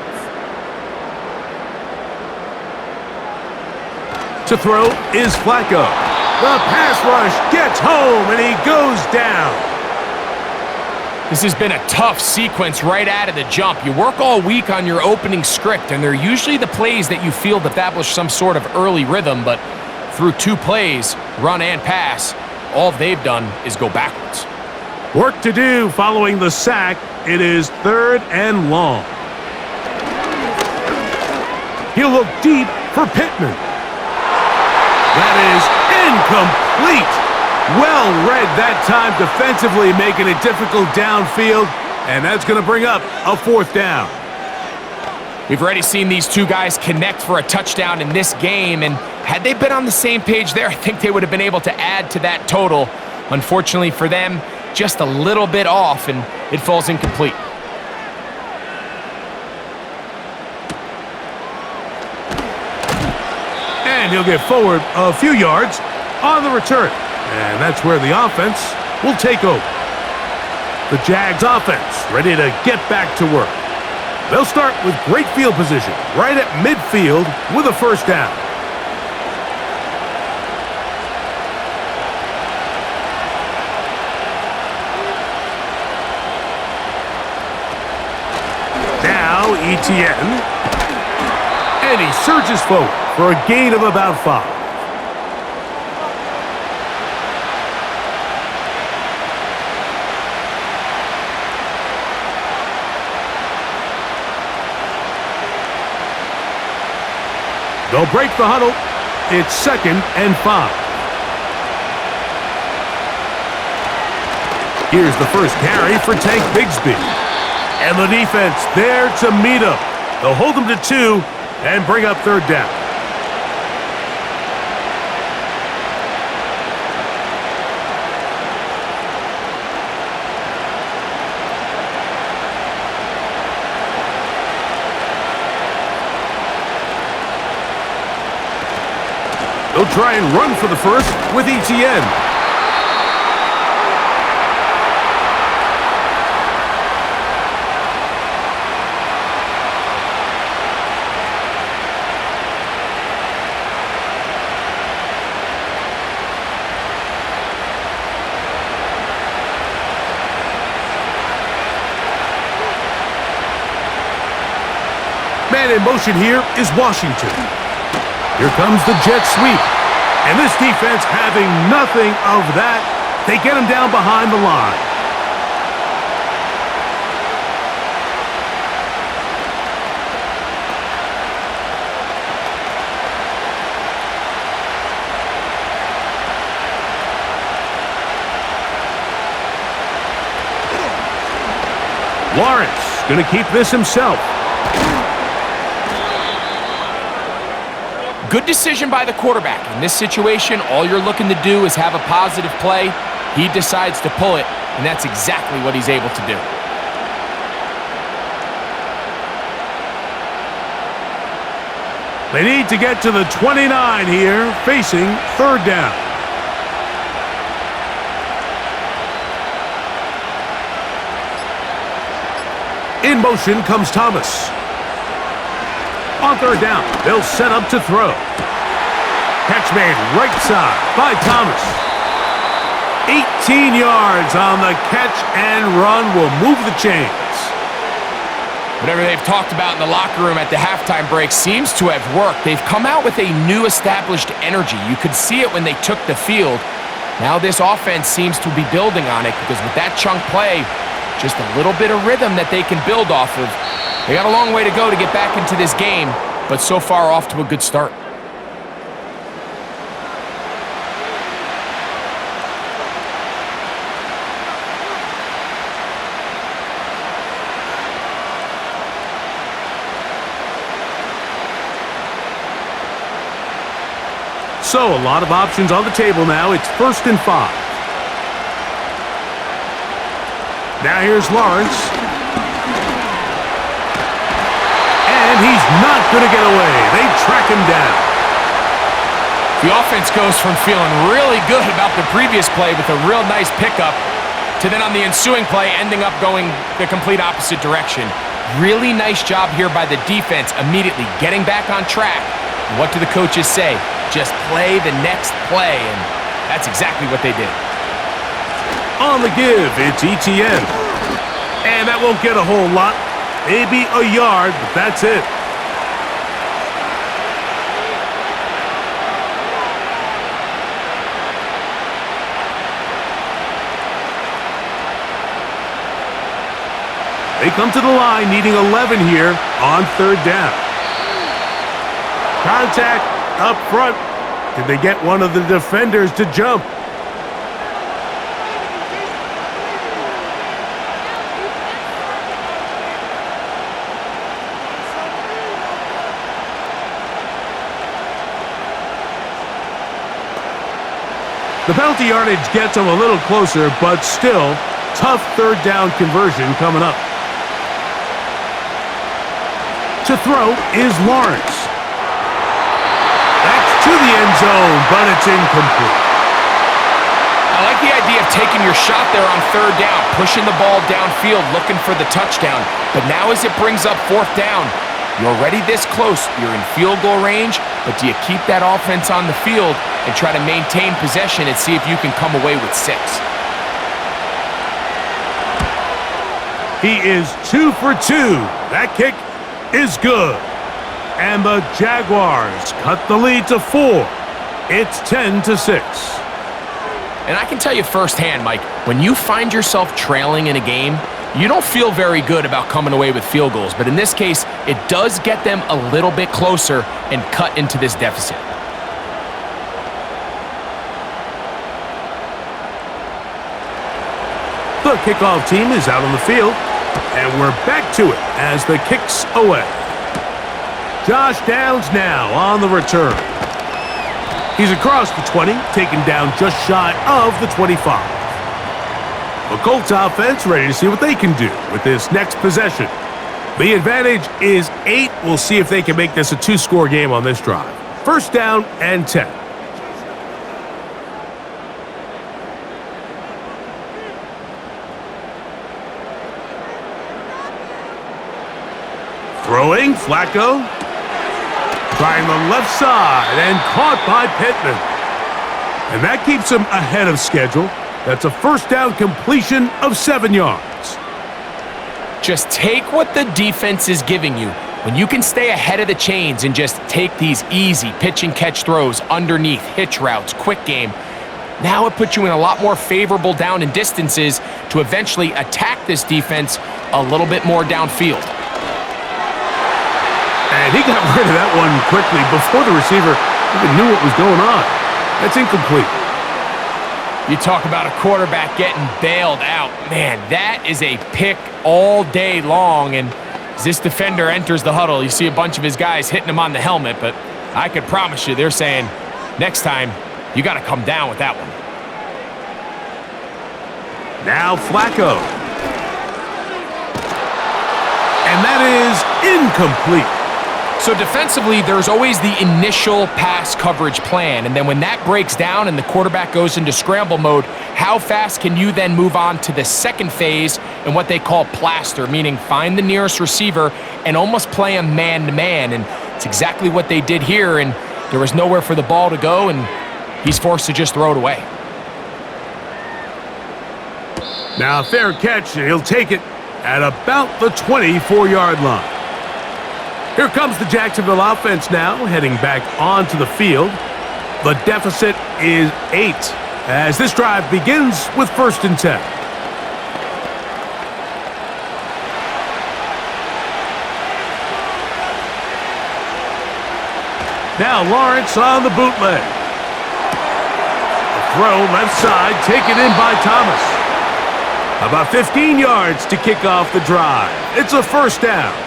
Speaker 1: To throw is Flacco. The pass rush gets home, and he goes down.
Speaker 2: This has been a tough sequence right out of the jump. You work all week on your opening script, and they're usually the plays that you feel establish some sort of early rhythm, but through 2 plays, run and pass, all they've done is go backwards.
Speaker 1: Work to do following the sack. It is 3rd and long. He'll look deep for Pittman. That is incomplete. Well read that time defensively, making it difficult downfield, and that's going to bring up a 4th down.
Speaker 2: We've already seen these two guys connect for a touchdown in this game, and had they been on the same page there, I think they would have been able to add to that total. Unfortunately for them, just a little bit off, and it falls incomplete.
Speaker 1: And he'll get forward a few yards on the return. And that's where the offense will take over. The Jags offense ready to get back to work. They'll start with great field position right at midfield with a first down. Now Etienne. And he surges forward for a gain of about 5. They'll break the huddle. It's 2nd and 5. Here's the first carry for Tank Bigsby. And the defense there to meet him. They'll hold him to 2 and bring up 3rd down. They'll try and run for the first with Etienne. And in motion here is Washington. Here comes the jet sweep. And this defense having nothing of that. They get him down behind the line. Lawrence going to keep this himself.
Speaker 2: Good decision by the quarterback. In this situation, all you're looking to do is have a positive play. He decides to pull it, and that's exactly what he's able to do.
Speaker 1: They need to get to the 29 here, facing third down. In motion comes Thomas. On third down, they'll set up to throw. Catch made right side by Thomas. 18 yards on the catch and run will move the chains.
Speaker 2: Whatever they've talked about in the locker room at the halftime break seems to have worked. They've come out with a new established energy. You could see it when they took the field. Now this offense seems to be building on it because with that chunk play, just a little bit of rhythm that they can build off of. They got a long way to go to get back into this game, but so far off to a good start.
Speaker 1: So a lot of options on the table now. It's 1st and 5. Now here's Lawrence. And he's not going to get away. They track him down.
Speaker 2: The offense goes from feeling really good about the previous play with a real nice pickup to then on the ensuing play ending up going the complete opposite direction. Really nice job here by the defense immediately getting back on track. And what do the coaches say? Just play the next play, and that's exactly what they did.
Speaker 1: On the give, it's ETN. And that won't get a whole lot. Maybe a yard, but that's it. They come to the line needing 11 here on third down. Contact up front. Did they get one of the defenders to jump? The penalty yardage gets them a little closer, but still, tough third down conversion coming up. To throw is Lawrence. That's to the end zone, but it's incomplete.
Speaker 2: I like the idea of taking your shot there on third down, pushing the ball downfield, looking for the touchdown. But now as it brings up fourth down, you're already this close. You're in field goal range, but do you keep that offense on the field and try to maintain possession and see if you can come away with 6?
Speaker 1: He is 2 for 2. That kick is good. And the Jaguars cut the lead to 4. It's 10-6.
Speaker 2: And I can tell you firsthand, Mike, when you find yourself trailing in a game, you don't feel very good about coming away with field goals. But in this case, it does get them a little bit closer and cut into this deficit.
Speaker 1: The kickoff team is out on the field, and we're back to it as the kick's away. Josh Downs now on the return. He's across the 20, taken down just shy of the 25. The Colts offense ready to see what they can do with this next possession. The advantage is 8. We'll see if they can make this a 2-score game on this drive. 1st down and 10. Throwing, Flacco. Trying the left side and caught by Pittman. And that keeps him ahead of schedule. That's a 1st down completion of 7 yards.
Speaker 2: Just take what the defense is giving you. When you can stay ahead of the chains and just take these easy pitch and catch throws underneath, hitch routes, quick game, now it puts you in a lot more favorable down and distances to eventually attack this defense a little bit more downfield.
Speaker 1: And he got rid of that one quickly before the receiver even knew what was going on. That's incomplete.
Speaker 2: You talk about a quarterback getting bailed out. Man, that is a pick all day long. And as this defender enters the huddle, you see a bunch of his guys hitting him on the helmet. But I could promise you they're saying, next time, you got to come down with that one.
Speaker 1: Now Flacco. And that is incomplete.
Speaker 2: So defensively, there's always the initial pass coverage plan, and then when that breaks down and the quarterback goes into scramble mode, how fast can you then move on to the second phase and what they call plaster, meaning find the nearest receiver and almost play him man-to-man, and it's exactly what they did here, and there was nowhere for the ball to go, and he's forced to just throw it away.
Speaker 1: Now a fair catch, and he'll take it at about the 24-yard line. Here comes the Jacksonville offense now, heading back onto the field. The deficit is 8 as this drive begins with 1st and 10. Now Lawrence on the bootleg. The throw left side, taken in by Thomas. About 15 yards to kick off the drive. It's a 1st down.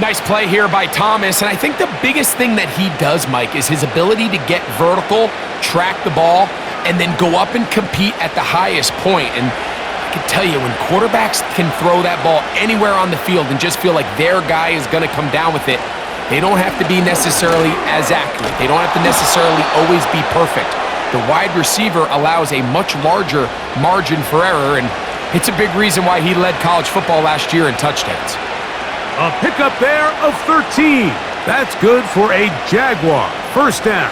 Speaker 2: Nice play here by Thomas, and I think the biggest thing that he does, Mike, is his ability to get vertical, track the ball, and then go up and compete at the highest point. And I can tell you, when quarterbacks can throw that ball anywhere on the field and just feel like their guy is going to come down with it, they don't have to be necessarily as accurate. They don't have to necessarily always be perfect. The wide receiver allows a much larger margin for error, and it's a big reason why he led college football last year in touchdowns.
Speaker 1: A pickup there of 13. That's good for a Jaguar. 1st down.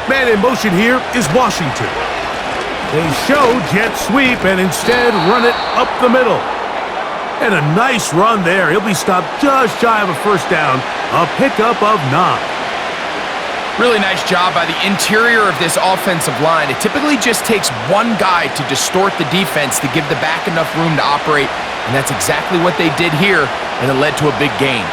Speaker 1: Man in motion here is Washington. They show jet sweep and instead run it up the middle. And a nice run there. He'll be stopped just shy of a 1st down. A pickup of 9.
Speaker 2: Really nice job by the interior of this offensive line. It typically just takes one guy to distort the defense to give the back enough room to operate, and that's exactly what they did here, and it led to a big gain.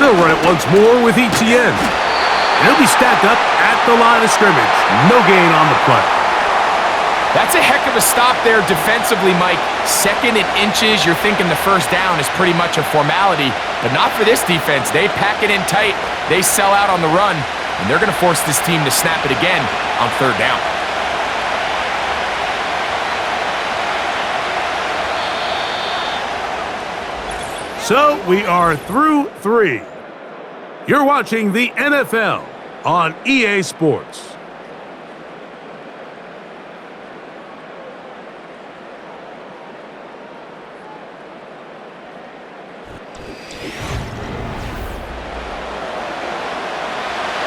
Speaker 1: They'll run it once more with Etienne. And he'll be stacked up at the line of scrimmage. No gain on the play.
Speaker 2: That's a heck of a stop there defensively, Mike. 2nd and inches, you're thinking the 1st down is pretty much a formality, but not for this defense. They pack it in tight, they sell out on the run, and they're going to force this team to snap it again on 3rd down.
Speaker 1: So we are through 3. You're watching the NFL on EA Sports.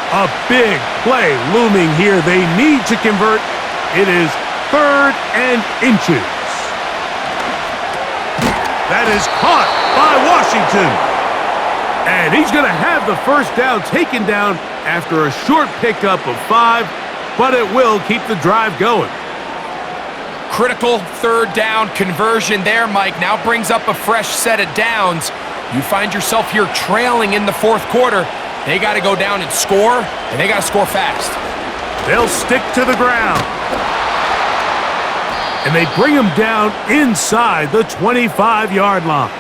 Speaker 1: A big play looming here. They need to convert. It is 3rd and inches. That is caught by Washington. And he's going to have the 1st down taken down after a short pickup of 5, but it will keep the drive going.
Speaker 2: Critical 3rd down conversion there, Mike. Now brings up a fresh set of downs. You find yourself here trailing in the 4th quarter. They got to go down and score, and they got to score fast.
Speaker 1: They'll stick to the ground. And they bring him down inside the 25-yard line.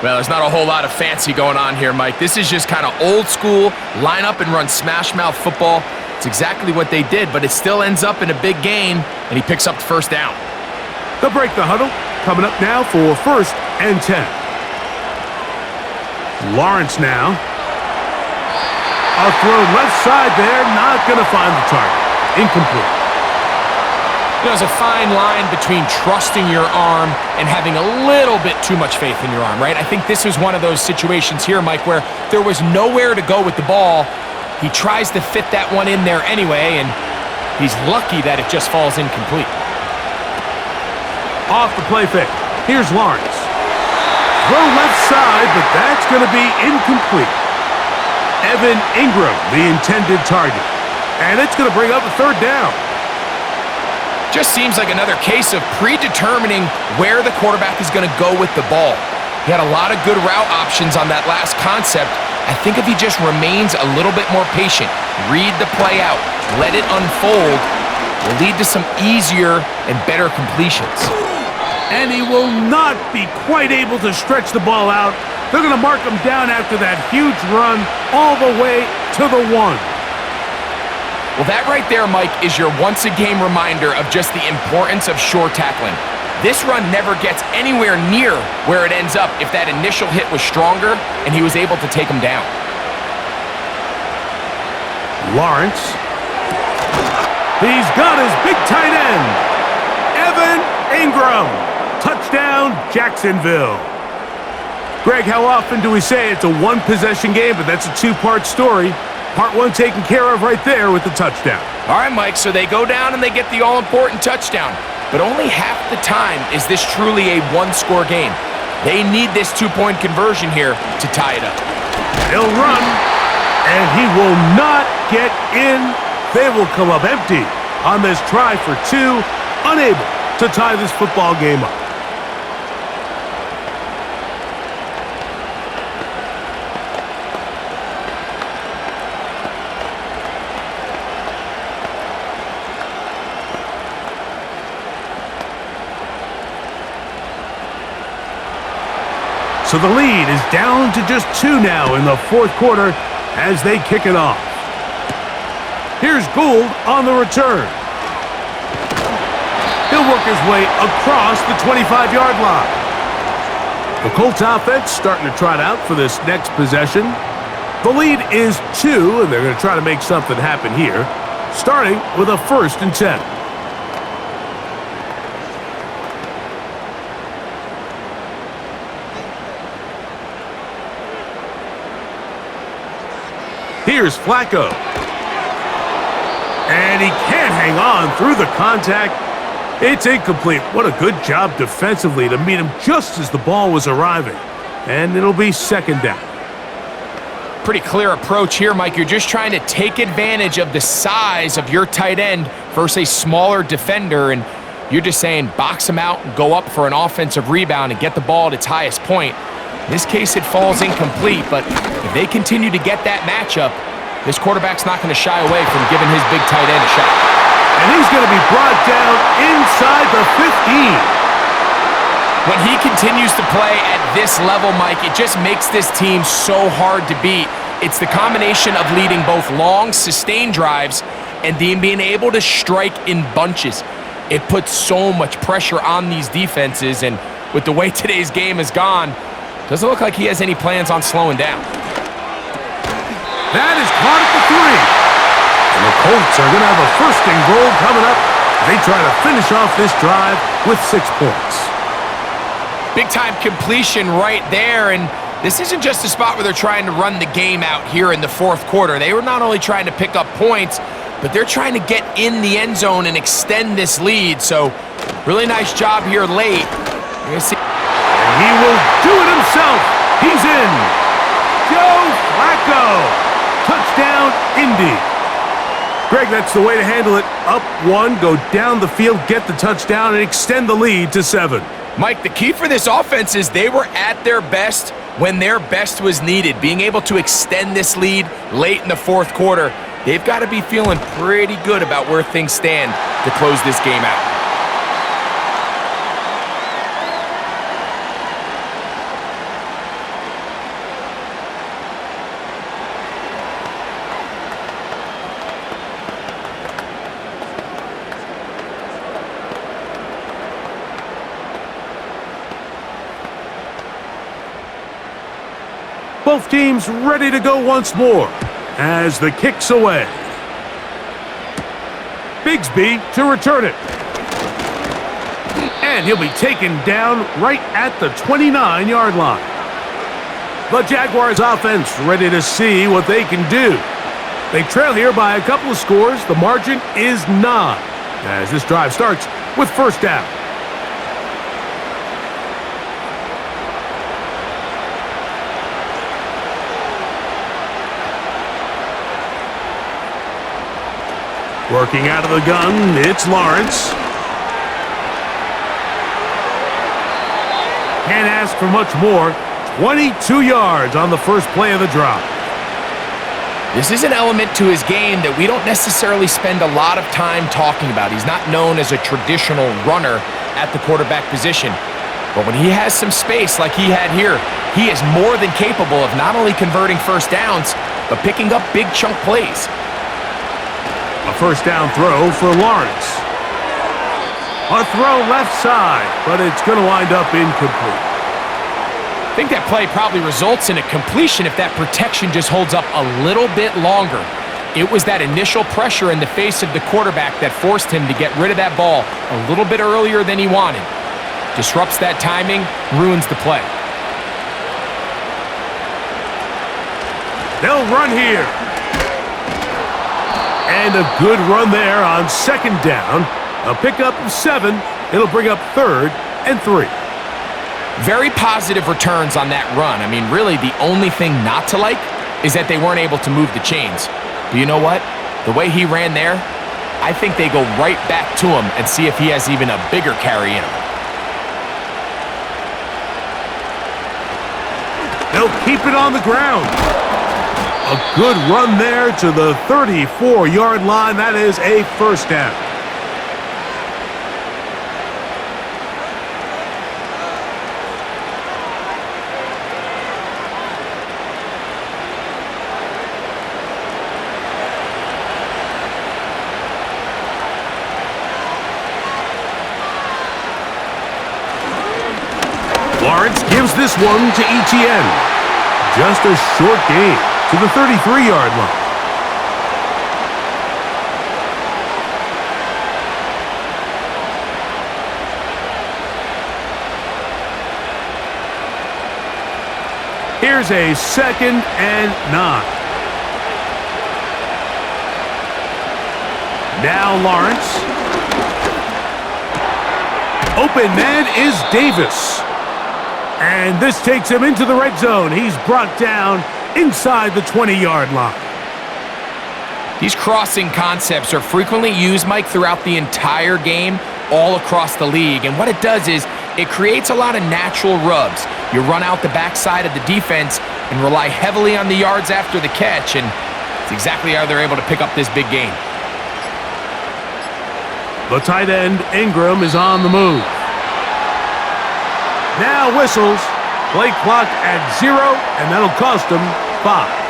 Speaker 2: Well, there's not a whole lot of fancy going on here, Mike. This is just kind of old school, line up and run smash mouth football. It's exactly what they did, but it still ends up in a big gain, and he picks up the 1st down.
Speaker 1: They'll break the huddle. Coming up now for 1st and 10. Lawrence now. A throw left side there, not going to find the target. Incomplete.
Speaker 2: There's a fine line between trusting your arm and having a little bit too much faith in your arm, right? I think this was one of those situations here, Mike, where there was nowhere to go with the ball, He tries to fit that one in there anyway, and he's lucky that it just falls incomplete.
Speaker 1: Off the play fake. Here's Lawrence. Throw left side, but that's going to be incomplete. Evan Ingram, the intended target. And it's going to bring up a third down.
Speaker 2: Just seems like another case of predetermining where the quarterback is going to go with the ball. He had a lot of good route options on that last concept. I think if he just remains a little bit more patient, read the play out, let it unfold, will lead to some easier and better completions.
Speaker 1: And he will not be quite able to stretch the ball out. They're going to mark him down after that huge run all the way to the 1.
Speaker 2: Well, that right there, Mike, is your once-a-game reminder of just the importance of short tackling. This run never gets anywhere near where it ends up if that initial hit was stronger and he was able to take him down.
Speaker 1: Lawrence. He's got his big tight end, Evan Ingram. Touchdown, Jacksonville. Greg, how often do we say it's a one-possession game, but that's a two-part story? Part one taken care of right there with the touchdown.
Speaker 2: All right, Mike, so they go down and they get the all-important touchdown. But only half the time is this truly a one-score game. They need this two-point conversion here to tie it up.
Speaker 1: He'll run, and he will not get in. They will come up empty on this try for two, unable to tie this football game up. So the lead is down to just 2 now in the fourth quarter as they kick it off. Here's Gould on the return. He'll work his way across the 25-yard line. The Colts offense starting to trot out for this next possession. The lead is 2, and they're going to try to make something happen here, starting with a 1st and 10. Here's Flacco. And he can't hang on through the contact. It's incomplete. What a good job defensively to meet him just as the ball was arriving. And it'll be 2nd down.
Speaker 2: Pretty clear approach here, Mike. You're just trying to take advantage of the size of your tight end versus a smaller defender, and you're just saying box him out and go up for an offensive rebound and get the ball at its highest point. In this case, it falls incomplete, but if they continue to get that matchup, this quarterback's not going to shy away from giving his big tight end a shot.
Speaker 1: And he's going to be brought down inside the 15.
Speaker 2: When he continues to play at this level, Mike, it just makes this team so hard to beat. It's the combination of leading both long, sustained drives and being able to strike in bunches. It puts so much pressure on these defenses, and with the way today's game has gone, doesn't look like he has any plans on slowing down.
Speaker 1: That is caught at the 3. And the Colts are going to have a 1st and goal coming up. They try to finish off this drive with 6 points.
Speaker 2: Big-time completion right there, and this isn't just a spot where they're trying to run the game out here in the fourth quarter. They were not only trying to pick up points, but they're trying to get in the end zone and extend this lead. So, really nice job here late. You're gonna see.
Speaker 1: And he will do it himself. He's in. Joe Flacco. Touchdown, Indy. Greg, that's the way to handle it. Up 1, go down the field, get the touchdown, and extend the lead to 7.
Speaker 2: Mike, the key for this offense is they were at their best when their best was needed. Being able to extend this lead late in the fourth quarter, they've got to be feeling pretty good about where things stand to close this game out.
Speaker 1: Both teams ready to go once more as the kick's away. Bigsby to return it. And he'll be taken down right at the 29-yard line. The Jaguars offense ready to see what they can do. They trail here by a couple of scores. The margin is 9 as this drive starts with first down. Working out of the gun, it's Lawrence. Can't ask for much more. 22 yards on the first play of the drive.
Speaker 2: This is an element to his game that we don't necessarily spend a lot of time talking about. He's not known as a traditional runner at the quarterback position. But when he has some space like he had here, he is more than capable of not only converting first downs, but picking up big chunk plays.
Speaker 1: A first down throw for Lawrence. A throw left side, but it's going to wind up incomplete.
Speaker 2: I think that play probably results in a completion if that protection just holds up a little bit longer. It was that initial pressure in the face of the quarterback that forced him to get rid of that ball a little bit earlier than he wanted. Disrupts that timing, ruins the play.
Speaker 1: They'll run here. And a good run there on second down. A pickup of 7. It'll bring up 3rd and 3.
Speaker 2: Very positive returns on that run. I mean, really, the only thing not to like is that they weren't able to move the chains. But you know what? The way he ran there, I think they go right back to him and see if he has even a bigger carry in him.
Speaker 1: They'll keep it on the ground. A good run there to the 34-yard line. That is a first down. Lawrence gives this one to Etienne. Just a short gain to the 33-yard line. Here's a 2nd and 9. Now Lawrence. Open man is Davis. And this takes him into the red zone. He's brought down inside the 20-yard line.
Speaker 2: These crossing concepts are frequently used, Mike, throughout the entire game, all across the league. And what it does is it creates a lot of natural rubs. You run out the backside of the defense and rely heavily on the yards after the catch, and it's exactly how they're able to pick up this big gain.
Speaker 1: The tight end, Ingram, is on the move. Now whistles. Play clock at 0, and that'll cost them 5.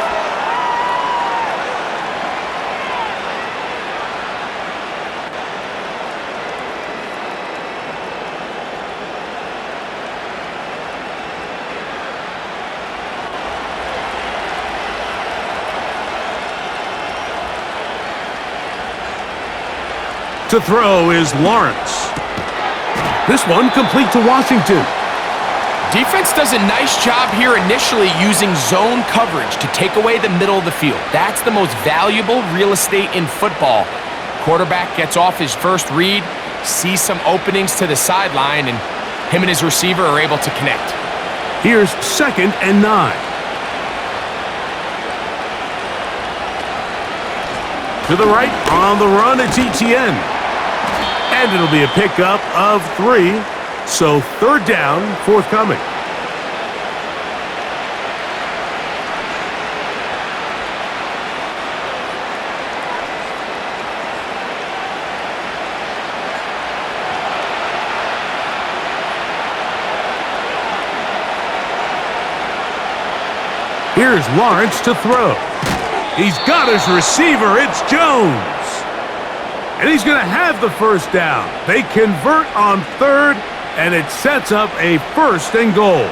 Speaker 1: To throw is Lawrence. This one complete to Washington.
Speaker 2: Defense does a nice job here initially using zone coverage to take away the middle of the field. That's the most valuable real estate in football. Quarterback gets off his first read, sees some openings to the sideline, and him and his receiver are able to connect.
Speaker 1: Here's 2nd and 9. To the right, on the run, it's Etienne. And it'll be a pickup of 3. So 3rd down, forthcoming. Here's Lawrence to throw. He's got his receiver. It's Jones. And he's going to have the first down. They convert on 3rd, and it sets up a 1st and goal.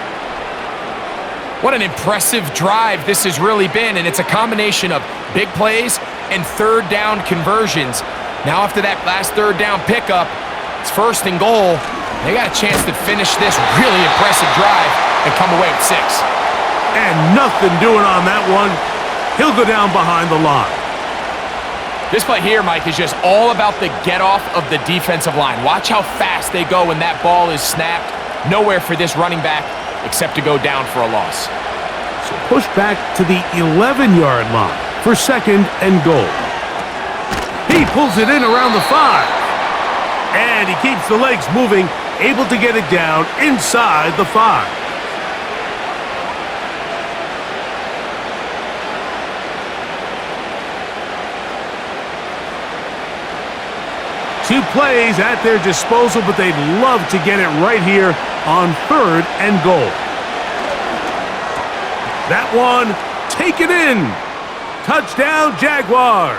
Speaker 2: What an impressive drive this has really been, and it's a combination of big plays and 3rd down conversions. Now after that last 3rd down pickup, it's 1st and goal. They got a chance to finish this really impressive drive and come away with 6.
Speaker 1: And nothing doing on that one. He'll go down behind the line.
Speaker 2: This play here, Mike, is just all about the get-off of the defensive line. Watch how fast they go when that ball is snapped. Nowhere for this running back except to go down for a loss.
Speaker 1: So push back to the 11-yard line for 2nd and goal. He pulls it in around the 5. And he keeps the legs moving, able to get it down inside the 5. Two plays at their disposal, but they'd love to get it right here on 3rd and goal. That one, taken in. Touchdown, Jaguars.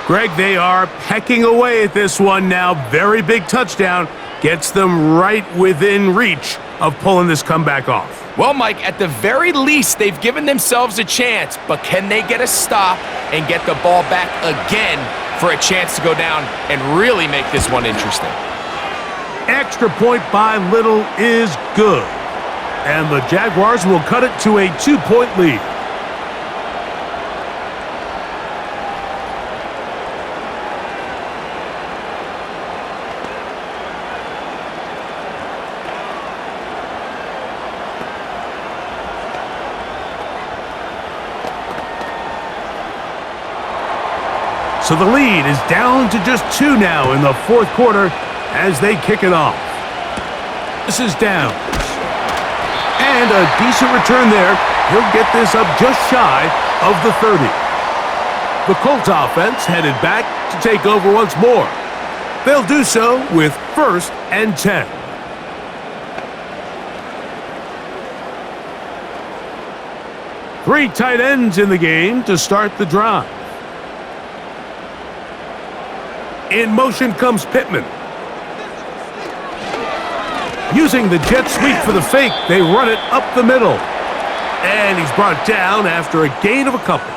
Speaker 1: Greg, they are pecking away at this one now. Very big touchdown. Gets them right within reach of pulling this comeback off.
Speaker 2: Well, Mike, at the very least, they've given themselves a chance, but can they get a stop and get the ball back again for a chance to go down and really make this one interesting?
Speaker 1: Extra point by Little is good. And the Jaguars will cut it to a 2-point lead. So the lead is down to just 2 now in the 4th quarter as they kick it off. This is Downs. And a decent return there. He'll get this up just shy of the 30. The Colts offense headed back to take over once more. They'll do so with 1st and 10. Three tight ends in the game to start the drive. In motion comes Pittman. Using the jet sweep for the fake, they run it up the middle. And he's brought down after a gain of a couple.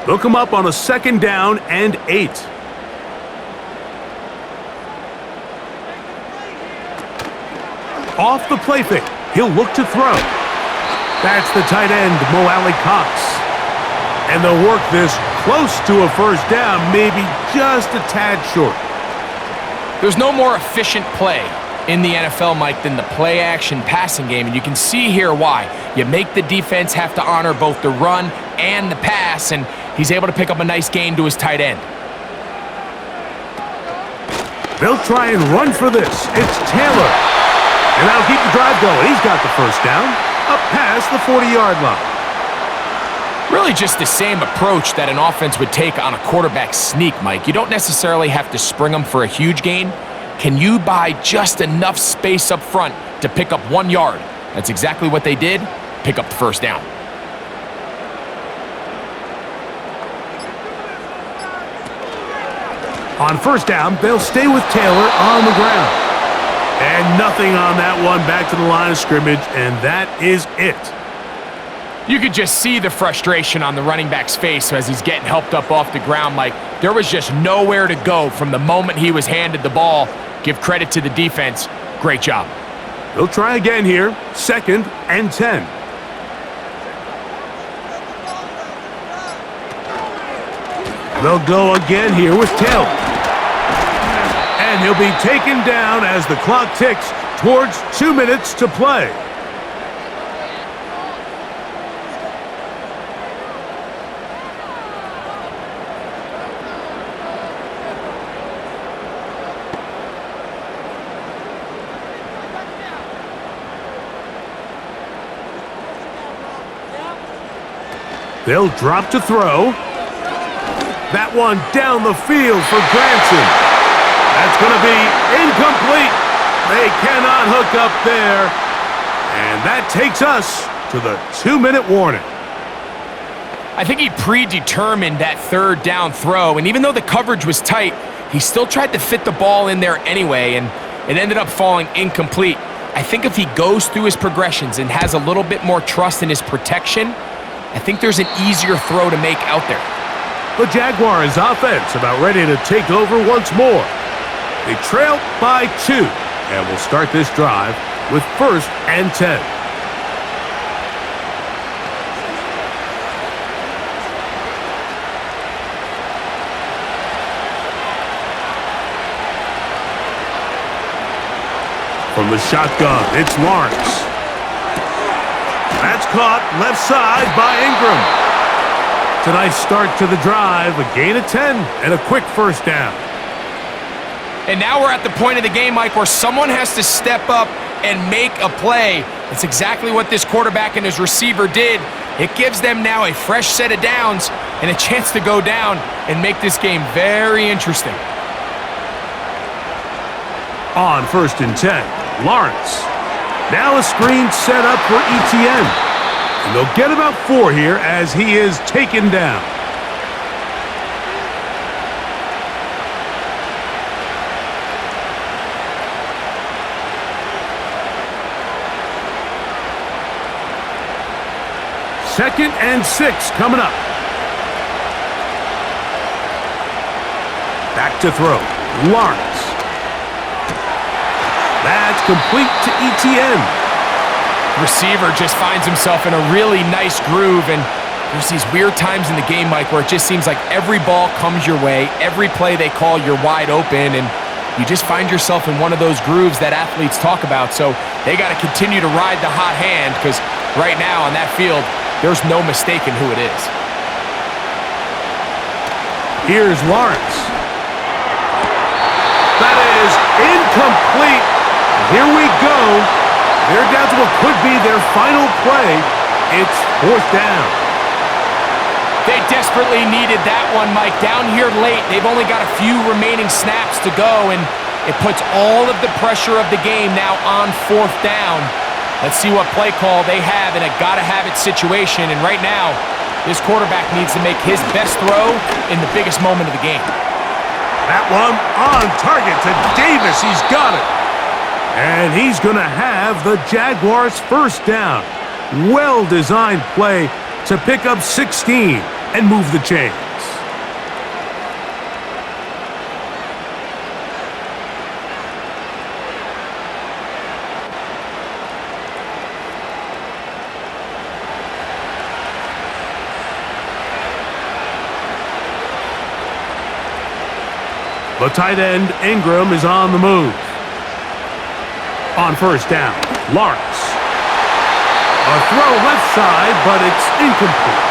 Speaker 1: Look him up on a 2nd down and 8. Off the play fake, he'll look to throw. That's the tight end, Mo Alley-Cox. And they'll work this close to a 1st down, maybe just a tad short.
Speaker 2: There's no more efficient play in the NFL, Mike, than the play-action passing game, and you can see here why. You make the defense have to honor both the run and the pass, and he's able to pick up a nice gain to his tight end.
Speaker 1: They'll try and run for this. It's Taylor. And that'll keep the drive going. He's got the 1st down, up past the 40-yard line.
Speaker 2: Really just the same approach that an offense would take on a quarterback sneak, Mike. You don't necessarily have to spring them for a huge gain. Can you buy just enough space up front to pick up 1 yard? That's exactly what they did. Pick up the 1st down.
Speaker 1: On 1st down, they'll stay with Taylor on the ground. And nothing on that one, back to the line of scrimmage, and that is it.
Speaker 2: You could just see the frustration on the running back's face as he's getting helped up off the ground, Mike. There was just nowhere to go from the moment he was handed the ball. Give credit to the defense. Great job.
Speaker 1: They'll try again here, 2nd and 10. They'll go again here with Taylor. And he'll be taken down as the clock ticks towards 2 minutes to play. They'll drop to throw. That one down the field for Granson. That's going to be incomplete. They cannot hook up there. And that takes us to the 2-minute warning.
Speaker 2: I think he predetermined that 3rd down throw, and even though the coverage was tight, he still tried to fit the ball in there anyway, and it ended up falling incomplete. I think if he goes through his progressions and has a little bit more trust in his protection, I think there's an easier throw to make out there.
Speaker 1: The Jaguars offense about ready to take over once more. They trail by 2, and will start this drive with 1st and 10. From the shotgun, it's Lawrence. That's caught left side by Ingram. It's a nice start to the drive, a gain of 10, and a quick 1st down.
Speaker 2: And now we're at the point of the game, Mike, where someone has to step up and make a play. That's exactly what this quarterback and his receiver did. It gives them now a fresh set of downs and a chance to go down and make this game very interesting.
Speaker 1: On 1st and 10, Lawrence. Now a screen set up for ETN. And they'll get about 4 here as he is taken down. Second and 6 coming up. Back to throw. Lawrence. That's complete to ETN.
Speaker 2: Receiver just finds himself in a really nice groove, and there's these weird times in the game, Mike, where it just seems like every ball comes your way, every play they call, you're wide open, and you just find yourself in one of those grooves that athletes talk about. So they got to continue to ride the hot hand, because right now on that field, there's no mistaking who it is.
Speaker 1: Here's Lawrence. That is incomplete. Here we go. They're down to what could be their final play. It's 4th down.
Speaker 2: They desperately needed that one, Mike. Down here late, they've only got a few remaining snaps to go, and it puts all of the pressure of the game now on 4th down. Let's see what play call they have in a gotta-have-it situation, and right now, this quarterback needs to make his best throw in the biggest moment of the game.
Speaker 1: That one on target to Davis. He's got it. And he's going to have the Jaguars' 1st down. Well-designed play to pick up 16 and move the chains. The tight end, Ingram, is on the move. On 1st down, Lawrence. A throw left side, but it's incomplete.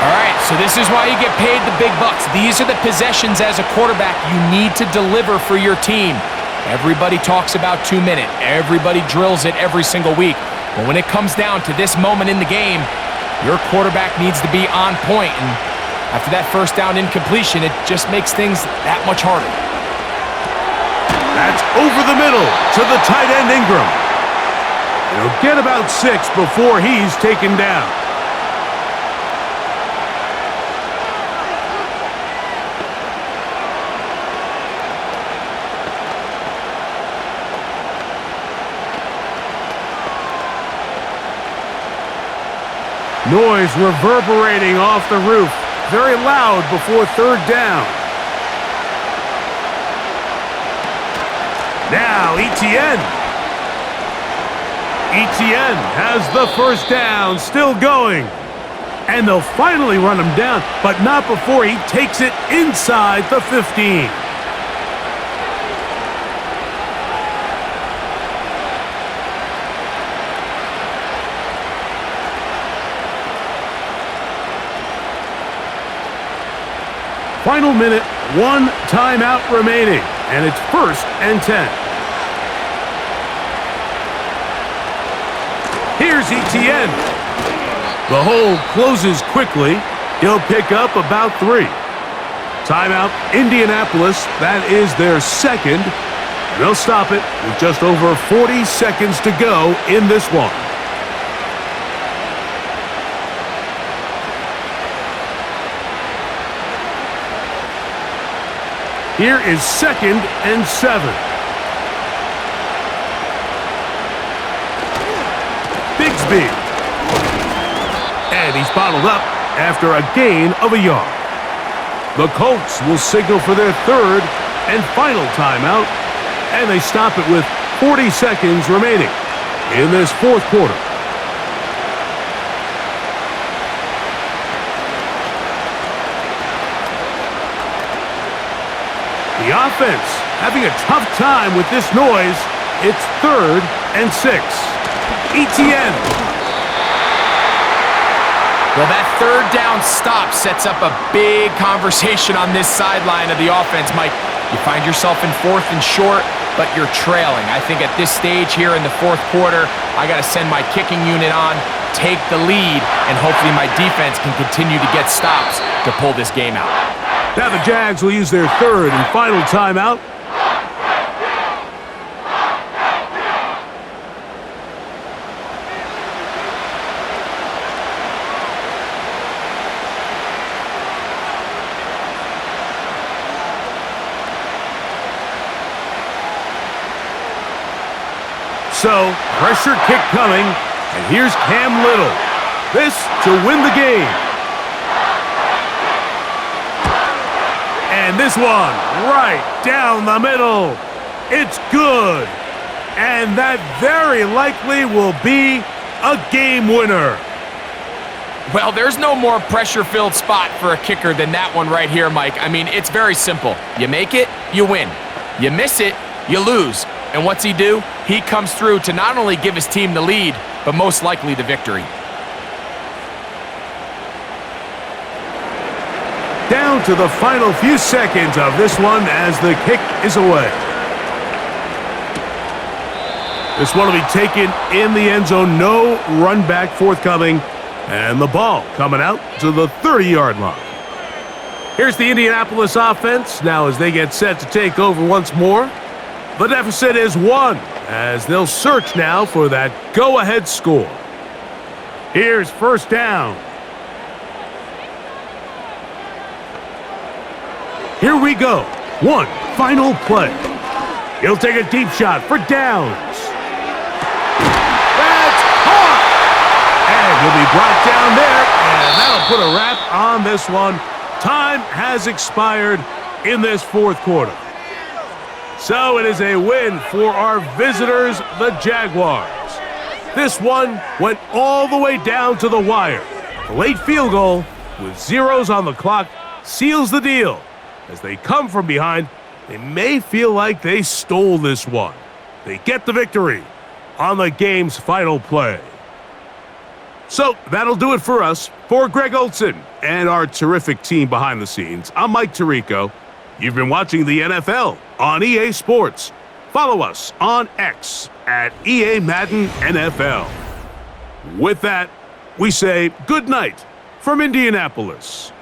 Speaker 2: All right, so this is why you get paid the big bucks. These are the possessions as a quarterback you need to deliver for your team. Everybody talks about 2-minute. Everybody drills it every single week. But when it comes down to this moment in the game, your quarterback needs to be on point. And after that 1st down incompletion, it just makes things that much harder.
Speaker 1: That's over the middle to the tight end, Ingram. He'll get about 6 before he's taken down. Noise reverberating off the roof. Very loud before 3rd down. Now ETN. ETN has the 1st down, still going. And they'll finally run him down, but not before he takes it inside the 15. Final minute, 1 timeout remaining, and it's 1st and 10. Here's ETN. The hole closes quickly. He'll pick up about 3. Timeout, Indianapolis. That is their 2nd. They'll stop it with just over 40 seconds to go in this one. Here is 2nd and 7. Bigsby. And he's bottled up after a gain of a yard. The Colts will signal for their 3rd and final timeout, and they stop it with 40 seconds remaining in this fourth quarter. The offense having a tough time with this noise. It's 3rd and 6. ETN.
Speaker 2: Well, that third down stop sets up a big conversation on this sideline of the offense, Mike. You find yourself in 4th and short, but you're trailing. I think at this stage here in the fourth quarter, I got to send my kicking unit on, take the lead, and hopefully my defense can continue to get stops to pull this game out.
Speaker 1: Now the Jags will use their 3rd and final timeout. So, pressure kick coming, and here's Cam Little. This to win the game. And this one, right down the middle. It's good. And that very likely will be a game winner.
Speaker 2: Well, there's no more pressure-filled spot for a kicker than that one right here, Mike. I mean, it's very simple. You make it, you win. You miss it, you lose. And what's he do? He comes through to not only give his team the lead, but most likely the victory.
Speaker 1: Down to the final few seconds of this one as the kick is away. This one will be taken in the end zone. No run back forthcoming. And the ball coming out to the 30-yard line. Here's the Indianapolis offense now as they get set to take over once more. The deficit is 1 as they'll search now for that go-ahead score. Here's first down. Here we go. One final play. He'll take a deep shot for downs. That's caught! And he'll be brought down there, and that'll put a wrap on this one. Time has expired in this fourth quarter. So it is a win for our visitors, the Jaguars. This one went all the way down to the wire. The late field goal with zeros on the clock seals the deal. As they come from behind, they may feel like they stole this one. They get the victory on the game's final play. So that'll do it for us. For Greg Olson and our terrific team behind the scenes, I'm Mike Tirico. You've been watching the NFL on EA Sports. Follow us on X at EA Madden NFL. With that, we say good night from Indianapolis.